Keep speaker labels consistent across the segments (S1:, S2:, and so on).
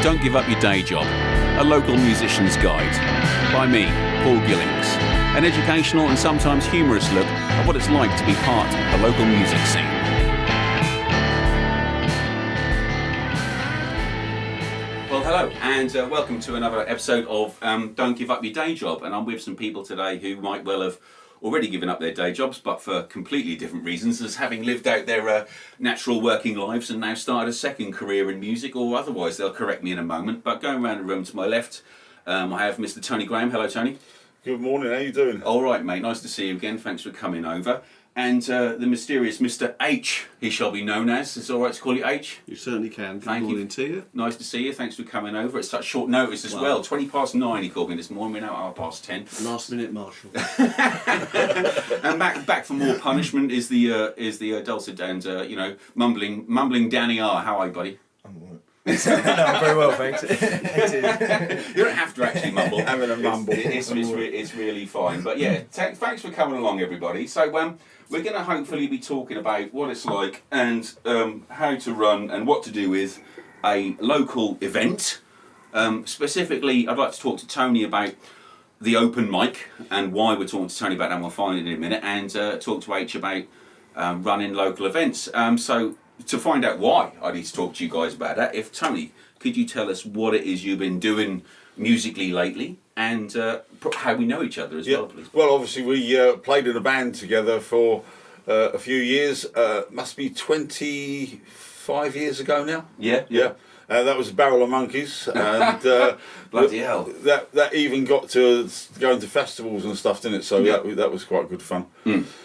S1: Don't Give Up Your Day Job, a local musician's guide. By me, Paul Gillings. An educational and sometimes humorous look at what it's like to be part of the local music scene. Well, hello, and welcome to another episode of Don't Give Up Your Day Job. And I'm with some people today who might well have already given up their day jobs, but for completely different reasons, as having lived out their natural working lives and now started a second career in music, or otherwise. They'll correct me in a moment. But going around the room to my left, I have Mr. Tony Graham. Hello, Tony.
S2: Good morning, how you doing?
S1: All right, mate, nice to see you again. Thanks for coming over. And the mysterious Mr. H, he shall be known as. Is it all right to call you H?
S3: You certainly can.
S1: Thank
S3: Good morning
S1: you.
S3: to you.
S1: Nice to see you. Thanks for coming over. It's such short notice as well. 9:20 he called me this morning. We're now at 10:30.
S3: Last minute Marshall.
S1: And back for more punishment is the dulcet and mumbling Danny R. How are you, buddy?
S4: No, very well, thanks.
S1: You don't have to actually mumble.
S2: Having a mumble.
S1: It's really fine. But yeah, thanks for coming along, everybody. So we're going to hopefully be talking about what it's like and how to run and what to do with a local event. Specifically, I'd like to talk to Tony about the open mic and why we're talking to Tony about that, and we'll find it in a minute, and talk to H about running local events. So to find out why I need to talk to you guys about that, if Tony, could you tell us what it is you've been doing musically lately, and how we know each other as well, please?
S2: Well, obviously we played in a band together for a few years. Must be 25 years ago now.
S1: Yeah.
S2: That was Barrel of Monkeys, and
S1: Bloody hell.
S2: That even got to going to festivals and stuff, didn't it? So that was quite good fun.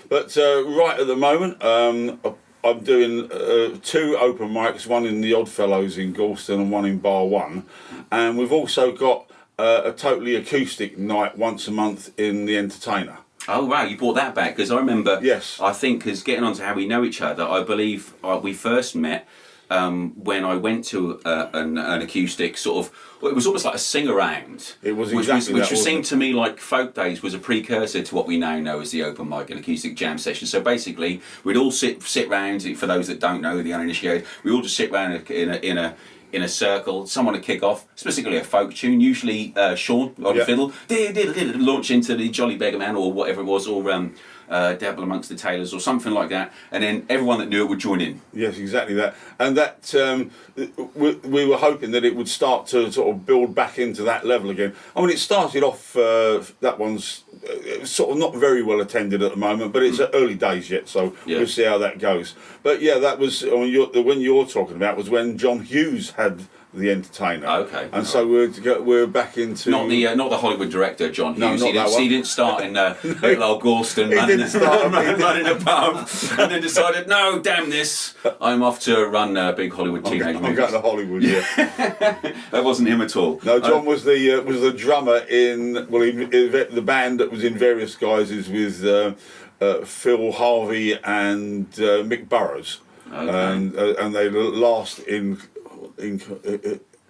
S2: But right at the moment, I'm doing 2 open mics, one in the Oddfellows in Galston and one in Bar 1. And we've also got a totally acoustic night once a month in the Entertainer.
S1: Oh wow, you brought that back, because I remember,
S2: Yes.
S1: I think, because getting on to how we know each other, I believe we first met when I went to an acoustic sort of, well, it was almost like a sing-around.
S2: It was
S1: which
S2: exactly that, wasn't
S1: seemed
S2: it?
S1: to me like Folk Days was a precursor to what we now know as the open mic and acoustic jam session. So basically, we'd all sit round, for those that don't know, the uninitiated, we all just sit round in a circle. Someone would kick off, specifically a folk tune, usually Sean on the fiddle, launch into the Jolly Beggar Man or whatever it was, or Devil Amongst the Tailors or something like that, and then everyone that knew it would join in.
S2: Yes, exactly that. And that we were hoping that it would start to sort of build back into that level again. I mean, it started off, that one's sort of not very well attended at the moment, but it's early days yet, so we'll see how that goes. But yeah, that was, the one you're talking about was when John Hughes had the Entertainer.
S1: Okay.
S2: And so we're back into
S1: Not the Hollywood director John Hughes.
S2: No, not that one.
S1: He didn't start in little old Galston
S2: He didn't start
S1: running a pub, and then decided, no, damn this, I'm off to run big Hollywood teenage movies.
S2: I'm going to Hollywood. Yeah.
S1: That wasn't him at all.
S2: No, John was the drummer in the band that was in various guises with Phil Harvey and Mick Burrows.
S1: Okay.
S2: And they last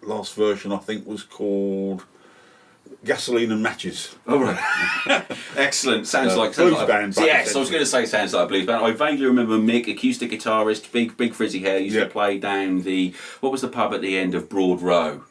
S2: last version I think was called Gasoline and Matches.
S1: All right. Excellent. Sounds like
S2: blues band.
S1: Yes, I was going to say sounds like a blues band. I vaguely remember Mick, acoustic guitarist, big frizzy hair, used to play down what was the pub at the end of Broad Row?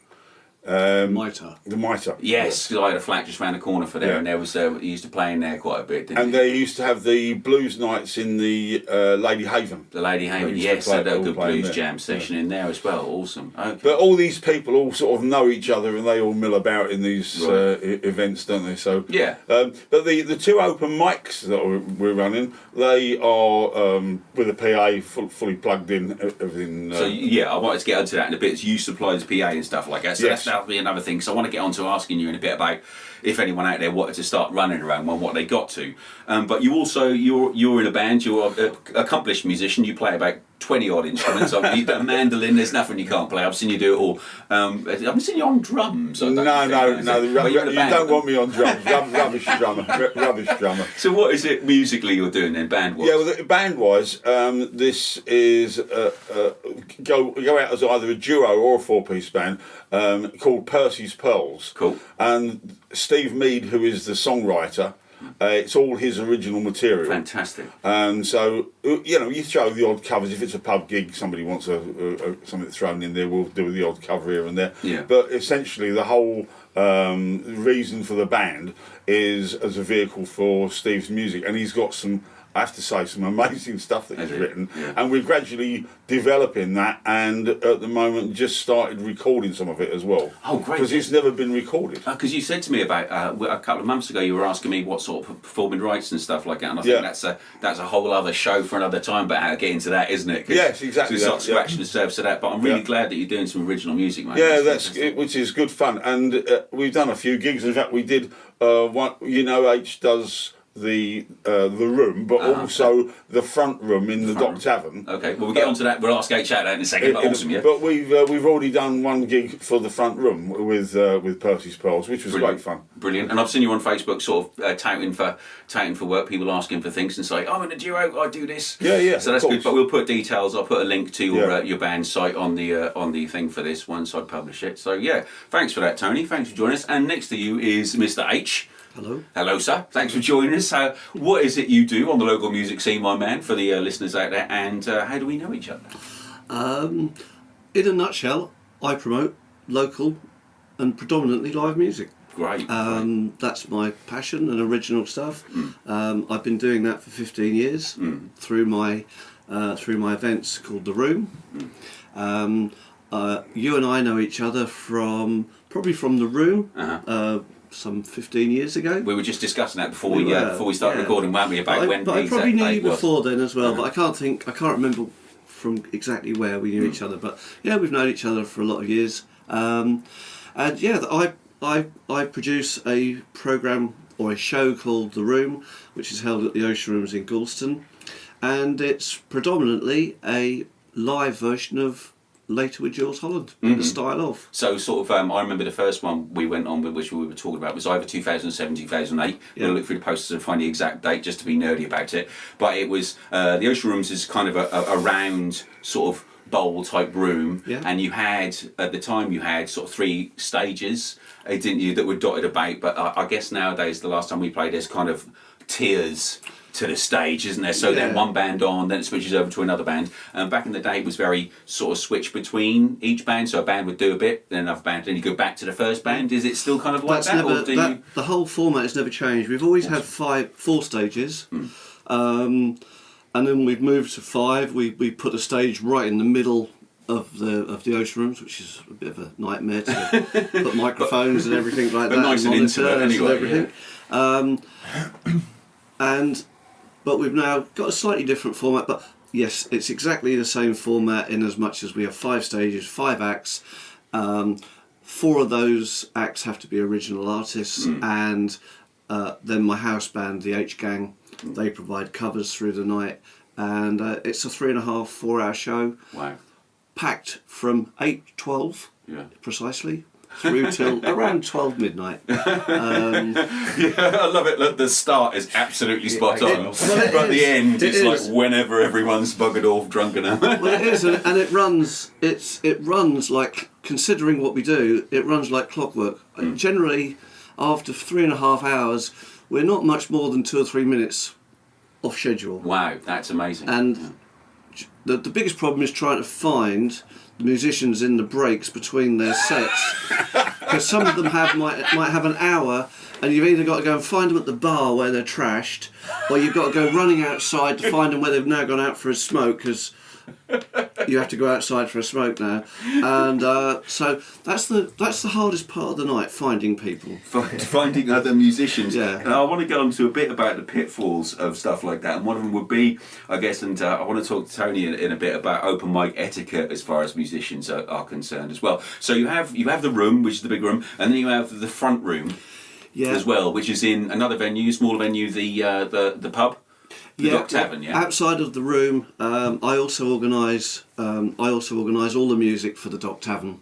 S3: Mitre.
S2: The Mitre.
S1: Yes, because I had a flat just round the corner for there, and there was he used to play in there quite a bit, didn't he?
S2: They used to have the blues nights in the Lady Haven.
S1: The Lady Haven, yes, had a good blues jam session in there as well. Awesome. Okay.
S2: But all these people all sort of know each other, and they all mill about in these events, don't they? So
S1: yeah.
S2: But the 2 open mics that we're running, they are with a PA fully plugged in. Everything.
S1: So I wanted to get onto that in a bit. You supply the PA and stuff like that. So
S2: Yes.
S1: that'll be another thing. So I want to get on to asking you in a bit about if anyone out there wanted to start running around one, what they got to. But you also you're in a band. You're an accomplished musician. You play about 20 odd instruments. You've got a mandolin. There's nothing you can't play. I've seen you do it all. I've seen you on drums.
S2: No. You don't want me on drums. Rubbish drummer.
S1: So what is it musically you're doing then, band-wise?
S2: Yeah, well, band-wise, this is go out as either a duo or a 4-piece band called Percy's Pearls.
S1: Cool.
S2: And Steve Mead, who is the songwriter, It's all his original material.
S1: Fantastic.
S2: So you throw the odd covers. If it's a pub gig, somebody wants something thrown in there, we'll do the odd cover here and there.
S1: Yeah.
S2: But essentially, the whole reason for the band is as a vehicle for Steve's music, and he's got some. I have to say, some amazing stuff that he's written, and we're gradually developing that, and at the moment just started recording some of it as well.
S1: Oh, great.
S2: Because it's never been recorded.
S1: Because you said to me about a couple of months ago, you were asking me what sort of performing rights and stuff like that, and I think that's a whole other show for another time, but how to get into that, isn't it?
S2: Yes, exactly.
S1: So it's not scratching the surface of that, but I'm really glad that you're doing some original music, mate.
S2: Yeah, which is good fun, and we've done a few gigs. In fact, we did one. H does the room, but also the front room in the Dock Tavern.
S1: Okay, well we'll get onto that. We'll ask H out that in a second. But awesome, yeah.
S2: But we've already done one gig for the front room with Percy's Pearls, which was great fun.
S1: Brilliant, and I've seen you on Facebook, sort of touting for work. People asking for things and say, "I'm in a duo. I do this."
S2: Yeah.
S1: So that's good. But we'll put details. I'll put a link to your band's site on the thing for this once I publish it. So yeah, thanks for that, Tony. Thanks for joining us. And next to you is Mr. H.
S3: Hello.
S1: Hello, sir. Thanks for joining us. What is it you do on the local music scene, my man, for the listeners out there, and how do we know each other?
S3: In a nutshell, I promote local and predominantly live music.
S1: Great.
S3: That's my passion and original stuff. I've been doing that for 15 years through my events called The Room. You and I know each other probably from The Room. Some 15 years ago.
S1: We were just discussing that before we started recording, weren't we? About when.
S3: But I probably knew you before then as well. But I can't remember from exactly where we knew each other. But yeah, we've known each other for a lot of years. And yeah, I produce a program or a show called The Room, which is held at the Ocean Rooms in Galston, and it's predominantly a live version of Later with Jules Holland, in the style of.
S1: So sort of, I remember the first one we went on with, which we were talking about, was either 2007, 2008. We'll look through the posters and find the exact date just to be nerdy about it. But it was, the Ocean Rooms is kind of a round sort of bowl type room, and you had, at the time you had sort of 3 stages, didn't you, that were dotted about, but I guess nowadays, the last time we played, there's kind of tiers to the stage, isn't there? So then one band on, then it switches over to another band. Back in the day, it was very sort of switch between each band. So a band would do a bit, then another band, then you go back to the first band. Is it still kind of like that?
S3: The whole format has never changed. We've always had 4 stages, and then we've moved to 5. We put a stage right in the middle of the Ocean Rooms, which is a bit of a nightmare to put microphones and everything like that.
S1: Nice and intimate anyway.
S3: But we've now got a slightly different format, but yes, it's exactly the same format in as much as we have 5 stages, 5 acts. 4 of those acts have to be original artists, and then my house band, the H Gang, they provide covers through the night, and it's a 3.5, 4 hour show.
S1: Wow.
S3: Packed from 8:12 precisely through till around 12 midnight.
S1: I love it. Look, the start is absolutely spot on, but the end is like whenever everyone's buggered off, drunk enough.
S3: Well, it is, and it runs. It runs like, considering what we do, it runs like clockwork. Generally, after 3.5 hours, we're not much more than 2 or 3 minutes off schedule.
S1: Wow, that's amazing.
S3: And the biggest problem is trying to find the musicians in the breaks between their sets, because some of them might have an hour, and you've either got to go and find them at the bar where they're trashed, or you've got to go running outside to find them where they've now gone out for a smoke, because you have to go outside for a smoke now. And so that's the hardest part of the night, finding people,
S1: finding other musicians.
S3: Yeah.
S1: And I want to go on to a bit about the pitfalls of stuff like that, and one of them would be, I guess, and I want to talk to Tony in a bit about open mic etiquette as far as musicians are concerned as well. So you have the room, which is the big room, and then you have the front room as well, which is in another venue, smaller venue, the pub. The Dock Tavern,
S3: Outside of the room, I also organise all the music for the Dock Tavern,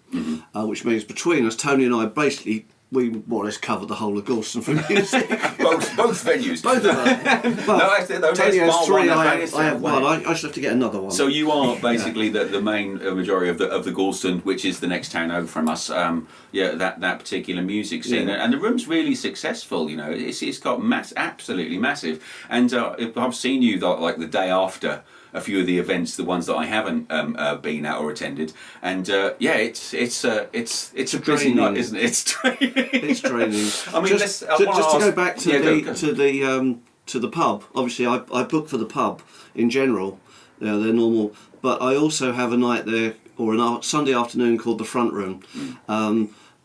S3: which means between us, Tony and I basically we more or less cover the whole of Gorton for music.
S1: both venues.
S3: Both of them. Well,
S1: No, actually, no,
S3: Tony
S1: there's
S3: has
S1: bar
S3: 3,
S1: one,
S3: I
S1: there's
S3: have
S1: one.
S3: 1. I should have to get another one.
S1: So you are basically the main majority of the Galston, which is the next town over from us. That particular music scene,
S3: Yeah.
S1: and the room's really successful. You know, it's got absolutely massive. And I've seen you like the day after a few of the events, the ones that I haven't been at or attended, and it's a busy
S3: draining.
S1: night, isn't it? It's draining.
S3: It's draining.
S1: I mean,
S3: just to go back to
S1: go.
S3: the pub. Obviously, I book for the pub in general. They're normal, but I also have a night there or a Sunday afternoon called the Front Room.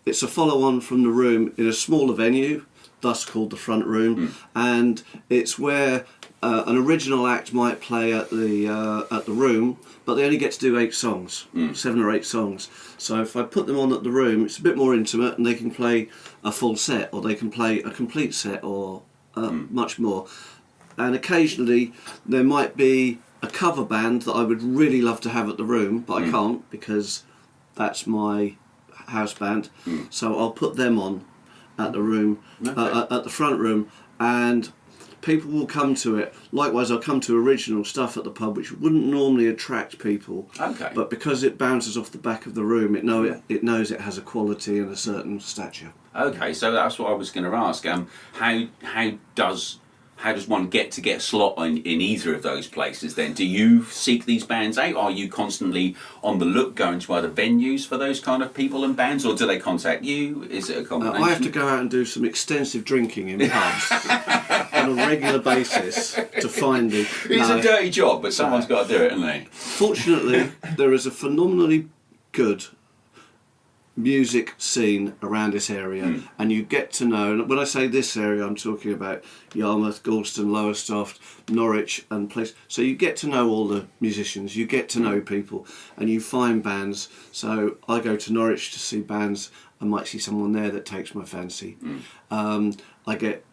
S3: It's a follow-on from the Room in a smaller venue, thus called the Front Room, and it's where an original act might play at the Room, but they only get to do 8 songs, 7 or 8 songs. So if I put them on at the Room, it's a bit more intimate, and they can play a full set, or they can play a complete set, or much more. And occasionally there might be a cover band that I would really love to have at the Room, but I can't because that's my house band. So I'll put them on at the Room, at the Front Room, and people will come to it. Likewise, I'll come to original stuff at the pub, which wouldn't normally attract people.
S1: Okay.
S3: But because it bounces off the back of the Room, it knows it has a quality and a certain stature.
S1: Okay, so that's what I was going to ask. How does one get a slot in either of those places then? Do you seek these bands out? Are you constantly on the look, going to other venues for those kind of people and bands, or do they contact you? Is it a combination?
S3: I have to go out and do some extensive drinking in pubs on a regular basis to find the...
S1: It's a dirty job, but someone's got to do it, haven't they?
S3: Fortunately, there is a phenomenally good music scene around this area, and you get to know, and when I say this area I'm talking about Yarmouth, Galston, Lowestoft, Norwich and place, so you get to know all the musicians, you get to know people, and you find bands. So I go to Norwich to see bands, I might see someone there that takes my fancy. I get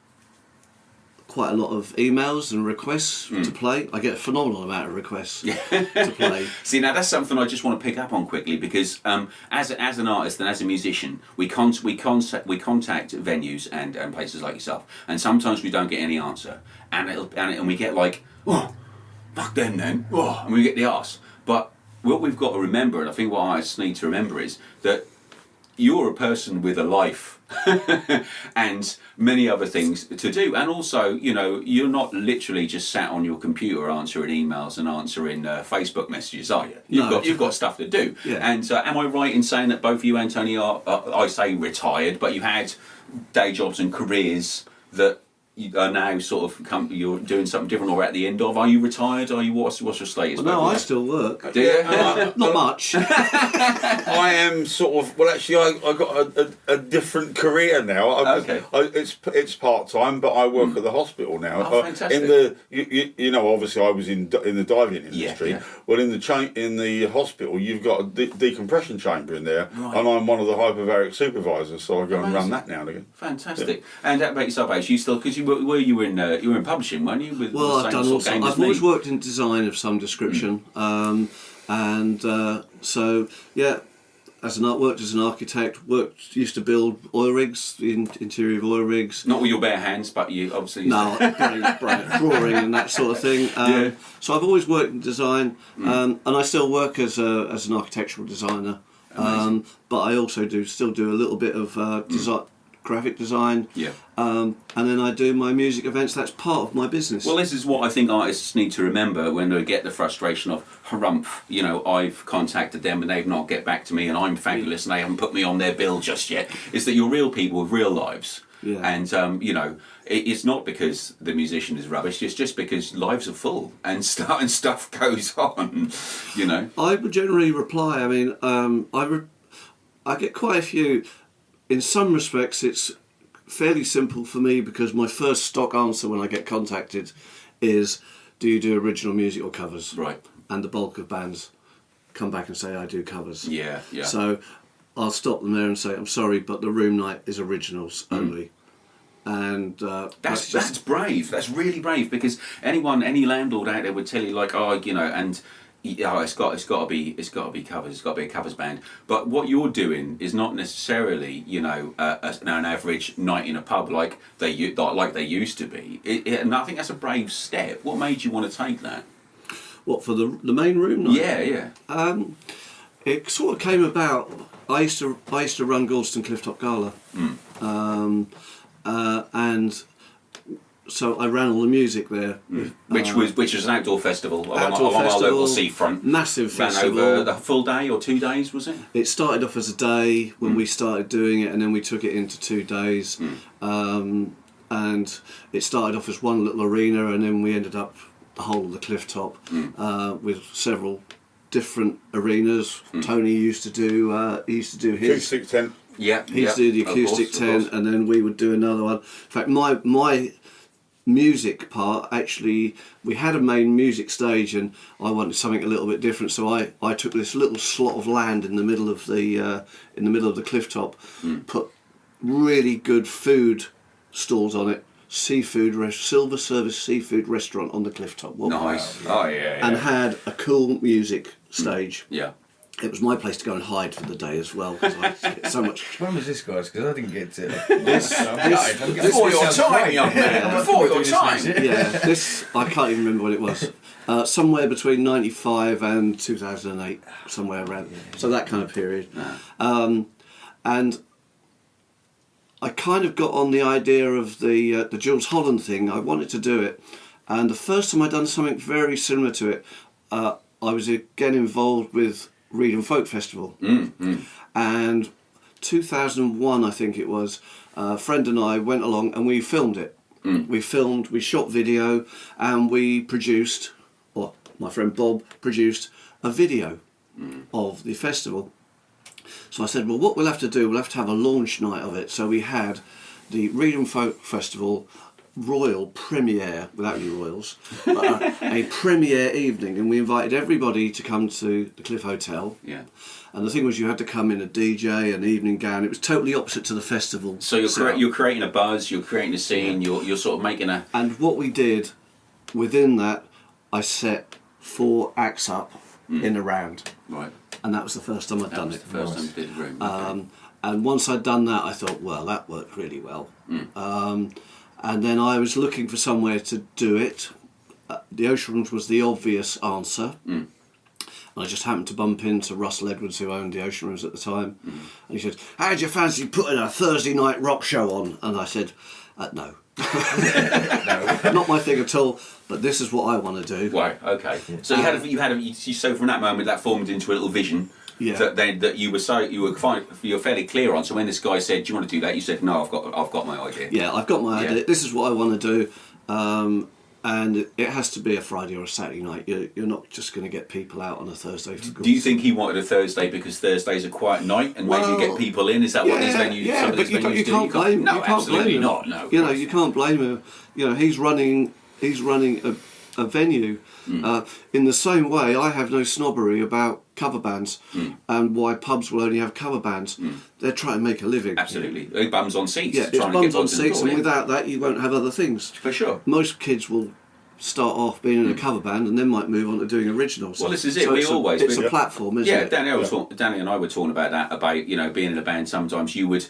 S3: quite a lot of emails and requests to play. I get a phenomenal amount of requests to play.
S1: See, now that's something I just want to pick up on quickly, because as an artist and as a musician, we contact venues and places like yourself, and sometimes we don't get any answer, and we get like, oh, fuck them then, and we get the arse. But what we've got to remember, and I think what artists need to remember, is that you're a person with a life and many other things to do, and also, you know, you're not literally just sat on your computer answering emails and answering Facebook messages, are you? You've got stuff to do.
S3: Yeah.
S1: And am I right in saying that both you and Tony are, I say retired, but you had day jobs and careers that you are now sort of you're doing something different, or at the end of? Are you retired? Are you what's your status?
S3: Well, no, I still work.
S1: Do you?
S3: Not much.
S2: I am sort of, well, actually I got a different career now.
S1: Okay.
S2: It's part time, but I work at the hospital now.
S1: Oh, fantastic.
S2: In the you know, obviously I was in the diving industry.
S1: Yeah.
S2: Well, in the hospital, you've got a decompression chamber in there,
S1: Right.
S2: and I'm one of the hyperbaric supervisors, so I go and run
S1: Amazing.
S2: that now and again.
S1: Fantastic. And that about yourself, Ace, you still, because you were in publishing, weren't you? With
S3: Well,
S1: the
S3: I've
S1: same
S3: done
S1: sort
S3: all
S1: of game
S3: I've
S1: as me?
S3: always worked in design of some description, so yeah, worked as an architect. Used to build oil rigs, the interior of oil rigs.
S1: Not with your bare hands, but you obviously.
S3: No, drawing and that sort of thing. So I've always worked in design, and I still work as an architectural designer. But I also still do a little bit of design. Graphic design, and then I do my music events. That's part of my business.
S1: Well, this is what I think artists need to remember when they get the frustration of, harumph, you know, I've contacted them and they've not get back to me, and I'm fabulous and they haven't put me on their bill just yet. Is that you're real people with real lives.
S3: Yeah.
S1: And you know, it's not because the musician is rubbish. It's just because lives are full and stuff goes on. You know.
S3: I would generally reply. I mean, I get quite a few. In some respects, it's fairly simple for me, because my first stock answer when I get contacted is, do you do original music or covers?
S1: Right.
S3: And the bulk of bands come back and say, I do covers.
S1: Yeah.
S3: So I'll stop them there and say, I'm sorry, but the room night is originals only. And
S1: that's brave. That's really brave, because any landlord out there would tell you, like, oh, you know, and Yeah, it's got to be covers. It's got to be a covers band. But what you're doing is not necessarily, you know, an average night in a pub like they used to be. And I think that's a brave step. What made you want to take that?
S3: What, for the main room night?
S1: Yeah.
S3: It sort of came about. I used to run Gorleston Clifftop Gala, and so I ran all the music there.
S1: Which was an outdoor festival along
S3: Outdoor
S1: our
S3: festival,
S1: local seafront.
S3: Massive
S1: Ran
S3: festival.
S1: over the full day or 2 days, was it?
S3: It started off as a day when we started doing it, and then we took it into 2 days. And it started off as one little arena, and then we ended up the whole of the Clifftop with several different arenas. Tony used to do his
S2: Acoustic tent.
S1: Yeah.
S3: he used to do the acoustic tent, and then we would do another one. In fact, my music part, actually, we had a main music stage, and I wanted something a little bit different, so I took this little slot of land in the middle of the Clifftop, put really good food stalls on it, silver service seafood restaurant on the Clifftop.
S1: Nice. Oh yeah.
S3: And had a cool music stage.
S1: Yeah.
S3: It was my place to go and hide for the day as well, because I get so much.
S4: When was this, guys? Because I didn't get to
S1: Before your time, young man. Before your time.
S3: Yeah, this I can't even remember when it was. Somewhere between 95 and 2008, somewhere around. So that kind of period. And I kind of got on the idea of the Jules Holland thing. I wanted to do it, and the first time I'd done something very similar to it, I was again involved with Reed and Folk Festival, and 2001 I think it was. A friend and I went along and we filmed it. We shot video, and we produced, or my friend Bob produced, a video of the festival. So I said, well, what we'll have to do, we'll have to have a launch night of it. So we had the Reed and Folk Festival royal premiere, without any royals, a premiere evening, and we invited everybody to come to the Cliff Hotel.
S1: Yeah.
S3: And the thing was, you had to come in a DJ, an evening gown. It was totally opposite to the festival.
S1: So you're creating a buzz, you're creating a scene, you're sort of making a...
S3: And what we did, within that, I set 4 acts up in a round.
S1: Right.
S3: And that was the first time I'd done it.
S1: The first time you did the room. Okay.
S3: And once I'd done that, I thought, well, that worked really well. And then I was looking for somewhere to do it. The Ocean Rooms was the obvious answer. And I just happened to bump into Russell Edwards, who owned the Ocean Rooms at the time. And he said, how'd you fancy putting a Thursday night rock show on? And I said, no. Not my thing at all, but this is what I want to do.
S1: Right, okay. So so from that moment that formed into a little vision.
S3: Yeah.
S1: That you were fairly clear on. So when this guy said, "Do you want to do that?" you said, "No, I've got my idea."
S3: Yeah, I've got my idea. This is what I want to do, and it has to be a Friday or a Saturday night. You're not just going to get people out on a Thursday.
S1: Do you think he wanted a Thursday because Thursday's a quiet night and maybe get people in? Is that what these venues?
S3: Yeah, but you can't blame him.
S1: No, absolutely not. No,
S3: you can't blame him. He's running a venue. In the same way, I have no snobbery about cover bands and why pubs will only have cover bands. They're trying to make a living.
S1: Absolutely. Bums on seats.
S3: Yeah, it's bums on seats, and without that you won't have other things.
S1: For sure.
S3: Most kids will start off being in a cover band and then might move on to doing originals.
S1: Well, this is it.
S3: So
S1: it's
S3: a platform, isn't it?
S1: Danny and I were talking about that, about being in a band. Sometimes you would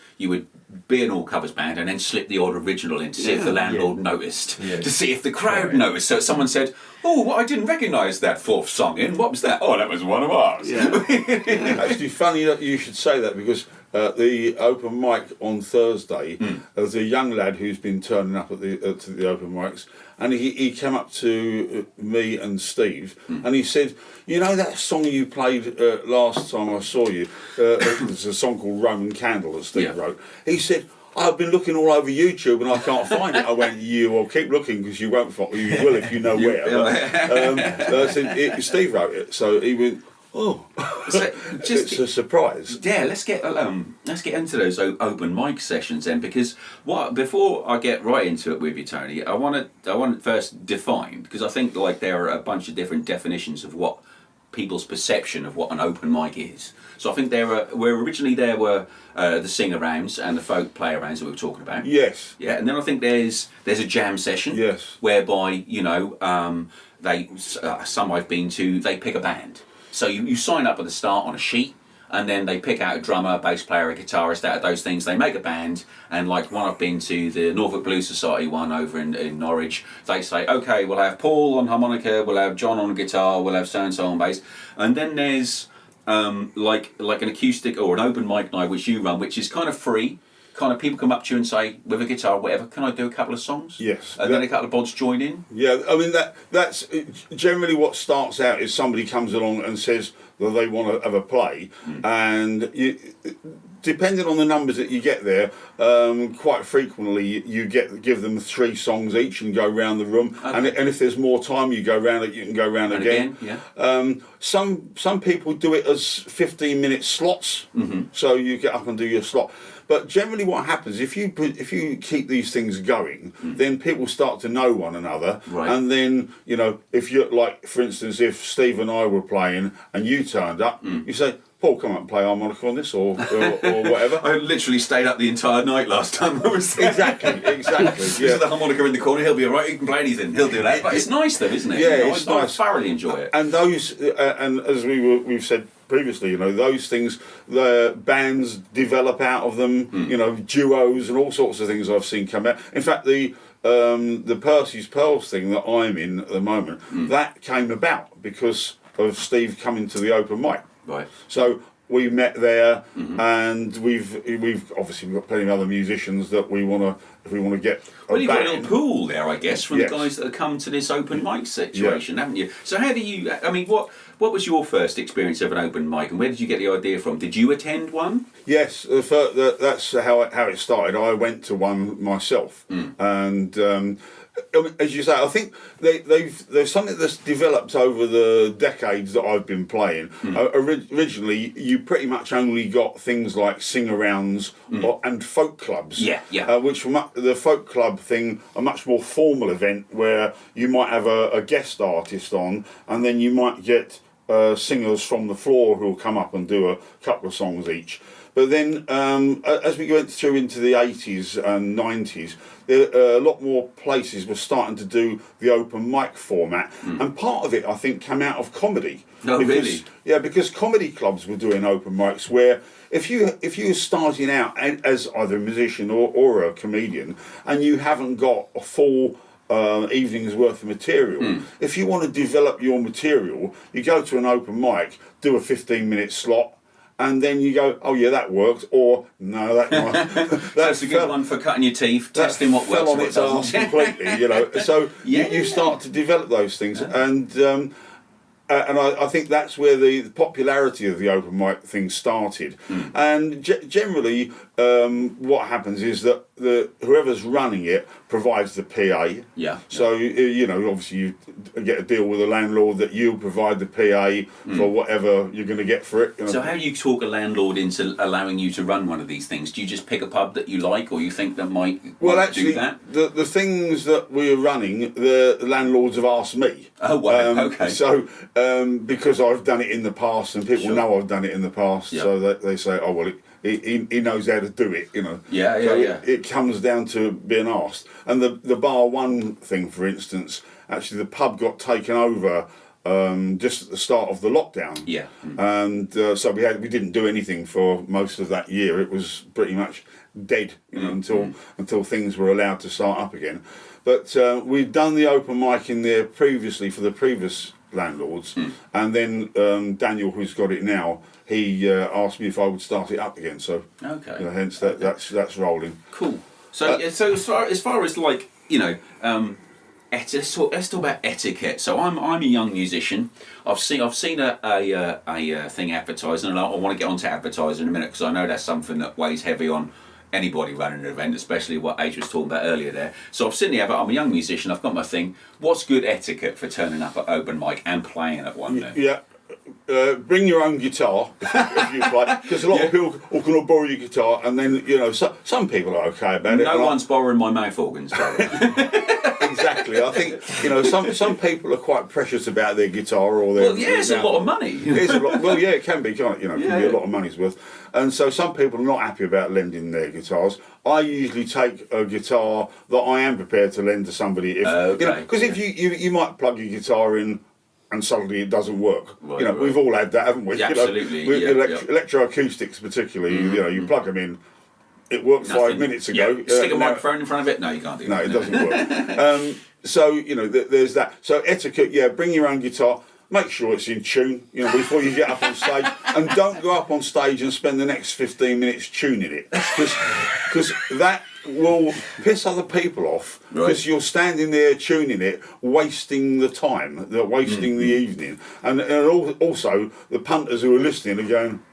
S1: be an all covers band and then slip the odd original in to see if the landlord noticed, to see if the crowd noticed. So someone said, "Oh, well, I didn't recognise that 4th song in. What was that? Oh, that was one of ours."
S3: Yeah.
S2: Actually, funny that you should say that, because the open mic on Thursday, there's a young lad who's been turning up at to the open mics, and he came up to me and Steve, and he said, "You know that song you played last time I saw you? There's a song called Roman Candle that Steve wrote." He said, "I've been looking all over YouTube and I can't find it." I went, "Well, keep looking, because you won't find it. You will if you know where." But, I said, Steve wrote it, so he went, "Oh,
S1: So
S2: it's a surprise."
S1: Yeah, let's get into those open mic sessions then, because before I get right into it with you, Tony, I want to first define, because I think there are a bunch of different definitions of what people's perception of what an open mic is. So I think originally there were the singer rounds and the folk player rounds that we were talking about.
S2: Yes.
S1: Yeah, and then I think there's a jam session.
S2: Yes.
S1: Whereby some I've been to, they pick a band. So you sign up at the start on a sheet. And then they pick out a drummer, a bass player, a guitarist out of those things. They make a band, and like one I've been to, the Norfolk Blues Society one over in Norwich, they say, okay, we'll have Paul on harmonica, we'll have John on guitar, we'll have so-and-so on bass. And then there's like an acoustic or an open mic night, which you run, which is kind of free. Kind of people come up to you and say, with a guitar or whatever, can I do a couple of songs?
S2: Yes.
S1: And then a couple of bods join in?
S2: Yeah, I mean, that's generally what starts out is somebody comes along and says that they want to have a play, and depending on the numbers that you get there, quite frequently you give them 3 songs each and go round the room, and if there's more time you go round it, you can go round again.
S1: Yeah.
S2: Some people do it as 15-minute slots, so you get up and do your slot. But generally what happens, if you keep these things going, then people start to know one another.
S1: Right.
S2: And then, if you're like, for instance, if Steve and I were playing and you turned up, you say, Paul, come up and play harmonica on this or whatever.
S1: I literally stayed up the entire night last time I was there.
S2: Exactly.
S1: This is the harmonica in the corner, he'll be alright, he can play anything, he'll do that. But it's nice though, isn't it?
S2: Yeah, it's nice.
S1: I thoroughly enjoy it.
S2: And those, and as we've said previously, those things, the bands develop out of them, duos and all sorts of things I've seen come out. In fact, the Percy's Pearls thing that I'm in at the moment, that came about because of Steve coming to the open mic.
S1: Right.
S2: So we met there, and we've obviously got plenty of other musicians that we want to get.
S1: Well, you've got a little pool there, I guess, from
S2: Yes.
S1: the guys that have come to this open mic situation, haven't you? So how do you? I mean, what was your first experience of an open mic, and where did you get the idea from? Did you attend one?
S2: Yes, that's how it started. I went to one myself, and. As you say, I think there's something that's developed over the decades that I've been playing. Originally, you pretty much only got things like sing-arounds and folk clubs. Which were the folk club thing, a much more formal event where you might have a guest artist on, and then you might get singers from the floor who'll come up and do a couple of songs each. But then, as we went through into the 80s and 90s, a lot more places were starting to do the open mic format, and part of it, I think, came out of comedy.
S1: Oh, really?
S2: Yeah, because comedy clubs were doing open mics where if you were starting out as either a musician or a comedian, and you haven't got a full evening's worth of material, if you want to develop your material, you go to an open mic, do a 15-minute slot. And then you go, oh yeah, that worked, or no, that
S1: That's a good one for cutting your teeth, testing what works.
S2: Fell on its arse completely, So you start to develop those things, and I think that's where the popularity of the open mic thing started. And generally, what happens is that whoever's running it provides the PA. So obviously you get a deal with the landlord that you'll provide the PA for whatever you're going to get for it.
S1: So how do you talk a landlord into allowing you to run one of these things? Do you just pick a pub that you like, or you think that might do that?
S2: The things that we're running, the landlords have asked me.
S1: Oh wow, okay.
S2: So because I've done it in the past, and people know I've done it in the past, so they say, oh well, he knows how to do it, It comes down to being asked. And the Bar One thing, for instance, actually the pub got taken over just at the start of the lockdown. And so we didn't do anything for most of that year. It was pretty much dead, until things were allowed to start up again. But we'd done the open mic in there previously for the previous landlords, and then Daniel, who's got it now, he asked me if I would start it up again. So hence that's rolling.
S1: Cool. So as far as like let's talk about etiquette. So I'm a young musician. I've seen a thing advertising, and I want to get onto advertising in a minute because I know that's something that weighs heavy on anybody running an event, especially what Age was talking about earlier there. So I've seen the advert. I'm a young musician. I've got my thing. What's good etiquette for turning up at open mic and playing at one? Then?
S2: Yeah. bring your own guitar if you play, because a lot of people are going to borrow your guitar, and then some people are okay about it.
S1: No one's borrowing my mouth organs.
S2: Exactly. I think some people are quite precious about their guitar or their.
S1: Well, yeah, it's a lot of money.
S2: It's a lot. Well, yeah, it can be. Can't it? Can be a lot of money's worth. And so some people are not happy about lending their guitars. I usually take a guitar that I am prepared to lend to somebody if because if you might plug your guitar in and suddenly it doesn't work. Right, we've all had that, haven't we?
S1: Yeah, absolutely.
S2: Electroacoustics particularly. You plug them in. It worked 5 minutes ago.
S1: Yeah. Stick a microphone in front of it. No, you can't do that.
S2: No, it doesn't work. So there's that. So etiquette. Yeah, bring your own guitar. Make sure it's in tune, before you get up on stage, and don't go up on stage and spend the next 15 minutes tuning it, because that will piss other people off. Because you're standing there tuning it, wasting the time, wasting the evening, and also the punters who are listening are going,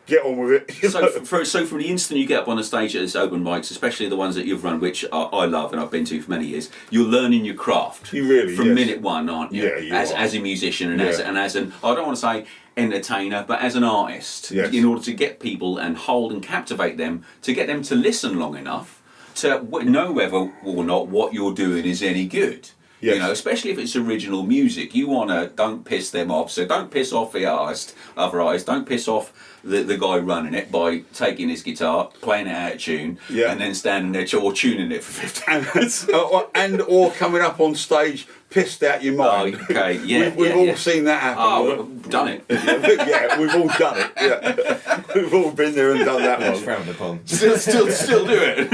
S2: get on with it.
S1: So from the instant you get up on a stage at this open mics, especially the ones that you've run, which I love and I've been to for many years, you're learning your craft.
S2: You really
S1: from minute one, aren't you?
S2: Yeah, you
S1: as a musician and as an I don't want to say entertainer, but as an artist, in order to get people and hold and captivate them, to get them to listen long enough to know whether or not what you're doing is any good. Yes. Especially if it's original music, you don't piss them off. So don't piss off the artist, other artists. Don't piss off the guy running it by taking his guitar, playing it out of tune, and then standing there or tuning it for 15 minutes,
S2: or coming up on stage pissed out your mind.
S1: Okay, yeah,
S2: we've all seen that happen.
S1: Oh, we've done it.
S2: Yeah, we've all done it. Yeah. We've all been there and done that one.
S4: It's frowned upon.
S1: Still do it.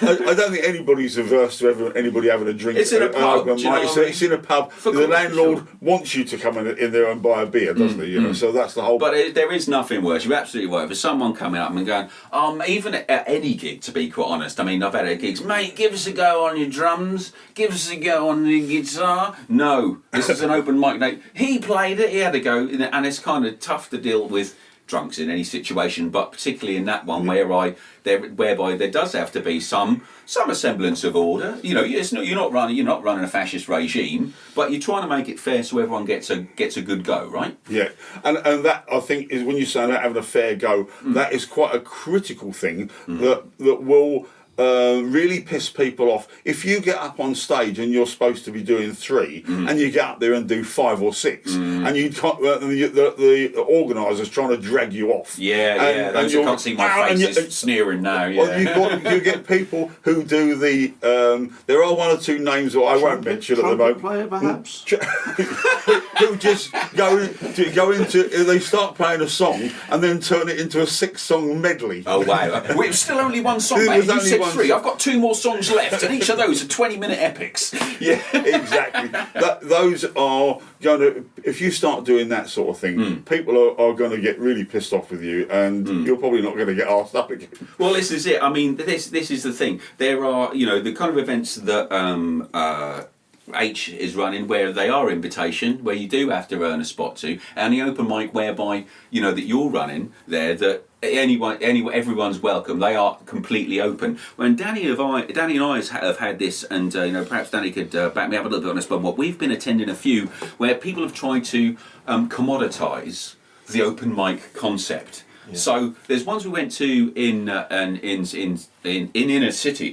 S2: I don't think anybody's averse to anybody having a drink.
S1: It's in a pub.
S2: It's in a pub. The landlord wants you to come in there and buy a beer, doesn't he? So that's the whole.
S1: But there is nothing worse. You're absolutely right. For someone coming up and going, even at any gig, to be quite honest. I mean, I've had gigs. Mate, give us a go on your drums. Give us a go on the guitar. No, this is an open mic night. He played it. He had a go, and it's kind of tough to deal with drunks in any situation, but particularly in that one whereby there does have to be some semblance of order. You're not running a fascist regime, but you're trying to make it fair so everyone gets a good go, right?
S2: Yeah, and that I think is when you say about having a fair go, that is quite a critical thing that will. Really piss people off. If you get up on stage and you're supposed to be doing 3 and you get up there and do 5 or 6 and you can't, the organisers trying to drag you off.
S1: Those who can't see my face is sneering now.
S2: Well, you get people who do the. There are 1 or 2 names that I won't mention at the moment.
S3: Player, perhaps.
S2: Who just go into. They start playing a song and then turn it into a 6-song medley.
S1: Oh wow! It's still only one song, mate. You said 3. I've got 2 more songs left, and each of those are 20-minute epics.
S2: Yeah, exactly. Those are going to. If you start doing that sort of thing, people are going to get really pissed off with you, and you're probably not going to get asked up again.
S1: Well, this is it. I mean, this is the thing. There are, the kind of events that H is running where they are invitation, where you do have to earn a spot to, and the open mic whereby that you're running there that. Everyone's welcome. They are completely open. When Danny and I have had this, and perhaps Danny could back me up a little bit on this, but what we've been attending a few where people have tried to commoditise the open mic concept. Yeah. So there's ones we went to in inner city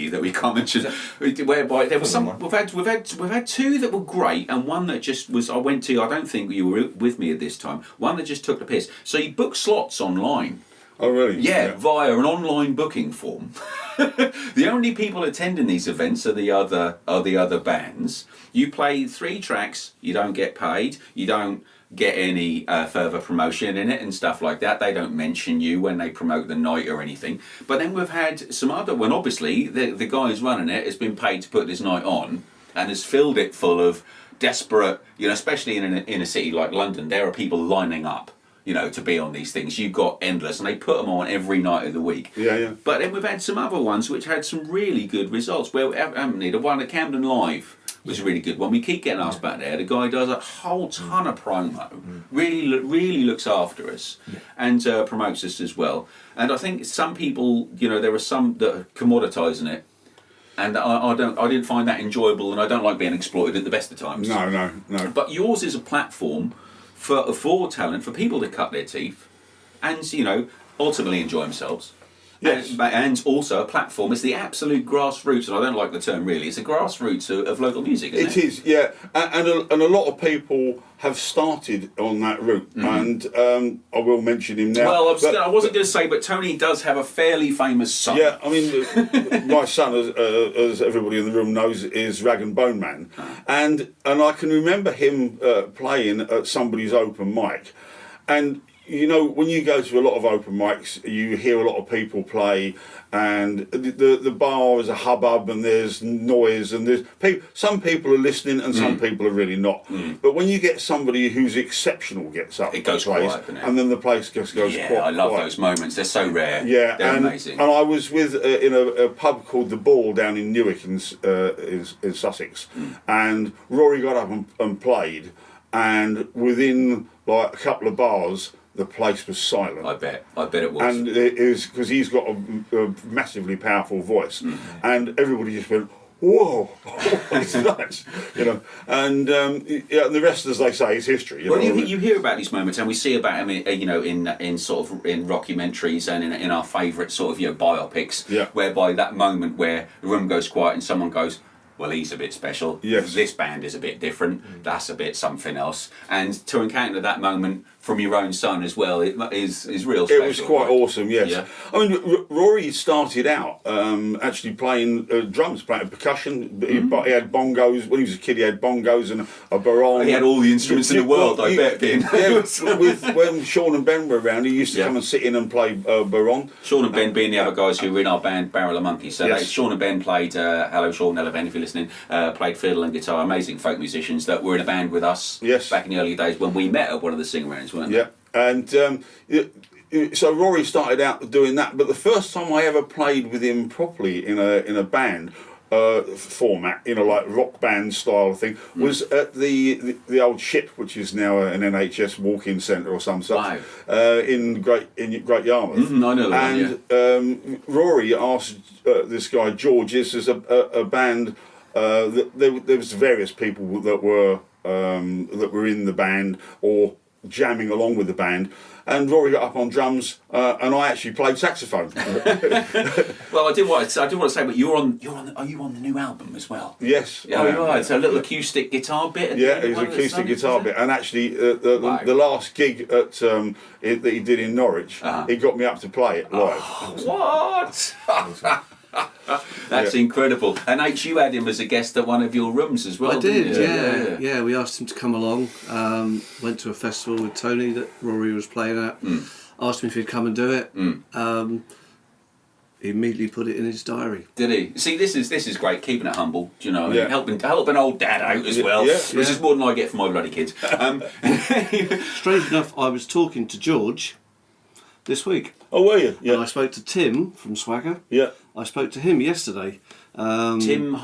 S1: that we can't mention, whereby there was some. We've had 2 that were great, and one that just was. I went to. I don't think you were with me at this time. One that just took the piss. So you book slots online.
S2: Oh really?
S1: Yeah, via an online booking form. The only people attending these events are the other bands. You play 3 tracks. You don't get paid. You don't get any further promotion in it and stuff like that. They don't mention you when they promote the night or anything. But then we've had some other, when obviously the guy who's running it has been paid to put this night on and has filled it full of desperate, especially in a city like London, there are people lining up, to be on these things. You've got endless, and they put them on every night of the week.
S2: Yeah.
S1: But then we've had some other ones which had some really good results. Well, the one at Camden Live was a really good one. We keep getting asked back there. The guy does a whole ton of promo. Really looks after us and promotes us as well. And I think some people, there are some that are commoditising it and I didn't find that enjoyable, and I don't like being exploited at the best of times.
S2: No.
S1: But yours is a platform for talent, for people to cut their teeth, and ultimately enjoy themselves.
S2: Yes.
S1: And also a platform. It's the absolute grassroots, and I don't like the term really. It's the grassroots of local music, isn't it?
S2: It is, yeah. And a lot of people have started on that route, and I will mention him now.
S1: Well, I wasn't going to say, but Tony does have a fairly famous son.
S2: Yeah, I mean, my son, as everybody in the room knows, is Rag and Bone Man, and I can remember him playing at somebody's open mic, and when you go to a lot of open mics, you hear a lot of people play, and the bar is a hubbub, and there's noise, and there's some people are listening, and some people are really not. But when you get somebody who's exceptional gets up,
S1: it goes quiet, doesn't it?
S2: and then the place just goes quiet.
S1: Yeah, I love those moments. They're so rare.
S2: Yeah,
S1: they're amazing.
S2: And I was with in a pub called the Ball down in Newark in Sussex, and Rory got up and played, and within like a couple of bars, the place was silent.
S1: I bet it was.
S2: And it was because he's got a massively powerful voice, and everybody just went, "Whoa, it's nuts," And the rest, as they say, is history.
S1: You hear about these moments, and we see about them, in sort of in documentaries and in our favourite sort of biopics, whereby that moment where the room goes quiet and someone goes, well, he's a bit special.
S2: Yes.
S1: This band is a bit different. That's a bit something else. And to encounter that moment from your own son as well, it is real special.
S2: It was quite awesome, yes.
S1: Yeah.
S2: I mean, Rory started out actually playing drums, playing percussion. He had bongos. When he was a kid, he had bongos and a baron.
S1: He had all the instruments in the world, I bet, being.
S2: When Sean and Ben were around, he used to come and sit in and play baron.
S1: Sean and Ben being the other guys who were in our band, Barrel of Monkeys. So
S2: Yes.
S1: Sean and Ben played, hello Sean, hello Ben if you're listening, played fiddle and guitar, amazing folk musicians that were in a band with us back in the early days when we met at one of the sing-arounds, weren't
S2: Yeah, and so Rory started out doing that, but the first time I ever played with him properly in a band format, like rock band style thing, was at the old Ship, which is now an NHS walk-in centre or some such, in Great Yarmouth.
S1: I know that
S2: and Rory asked this guy George, this is a band. There was various people that were in the band or jamming along with the band, and Rory got up on drums, and I actually played saxophone.
S1: Well, I do want to say, but are you on the new album as well?
S2: Yes.
S1: Yeah, right. So a little acoustic guitar bit.
S2: Yeah, it was an acoustic guitar bit, and actually the last gig at that he did in Norwich, he got me up to play it live.
S1: What? That's incredible. And H, you had him as a guest at one of your rooms as well.
S3: I did,
S1: didn't you?
S3: yeah. We asked him to come along. Went to a festival with Tony that Rory was playing at. Asked him if he'd come and do it. He immediately put it in his diary.
S1: Did he? See, this is great. Keeping it humble. Do you know?
S2: Yeah.
S1: Helping old dad out as well.
S2: Yeah.
S1: Which is more than I get from my bloody kids.
S3: Strange enough, I was talking to George this week.
S2: Oh, were you? Yeah.
S3: And I spoke to Tim from Swagger.
S2: Yeah.
S3: I spoke to him yesterday.
S1: Tim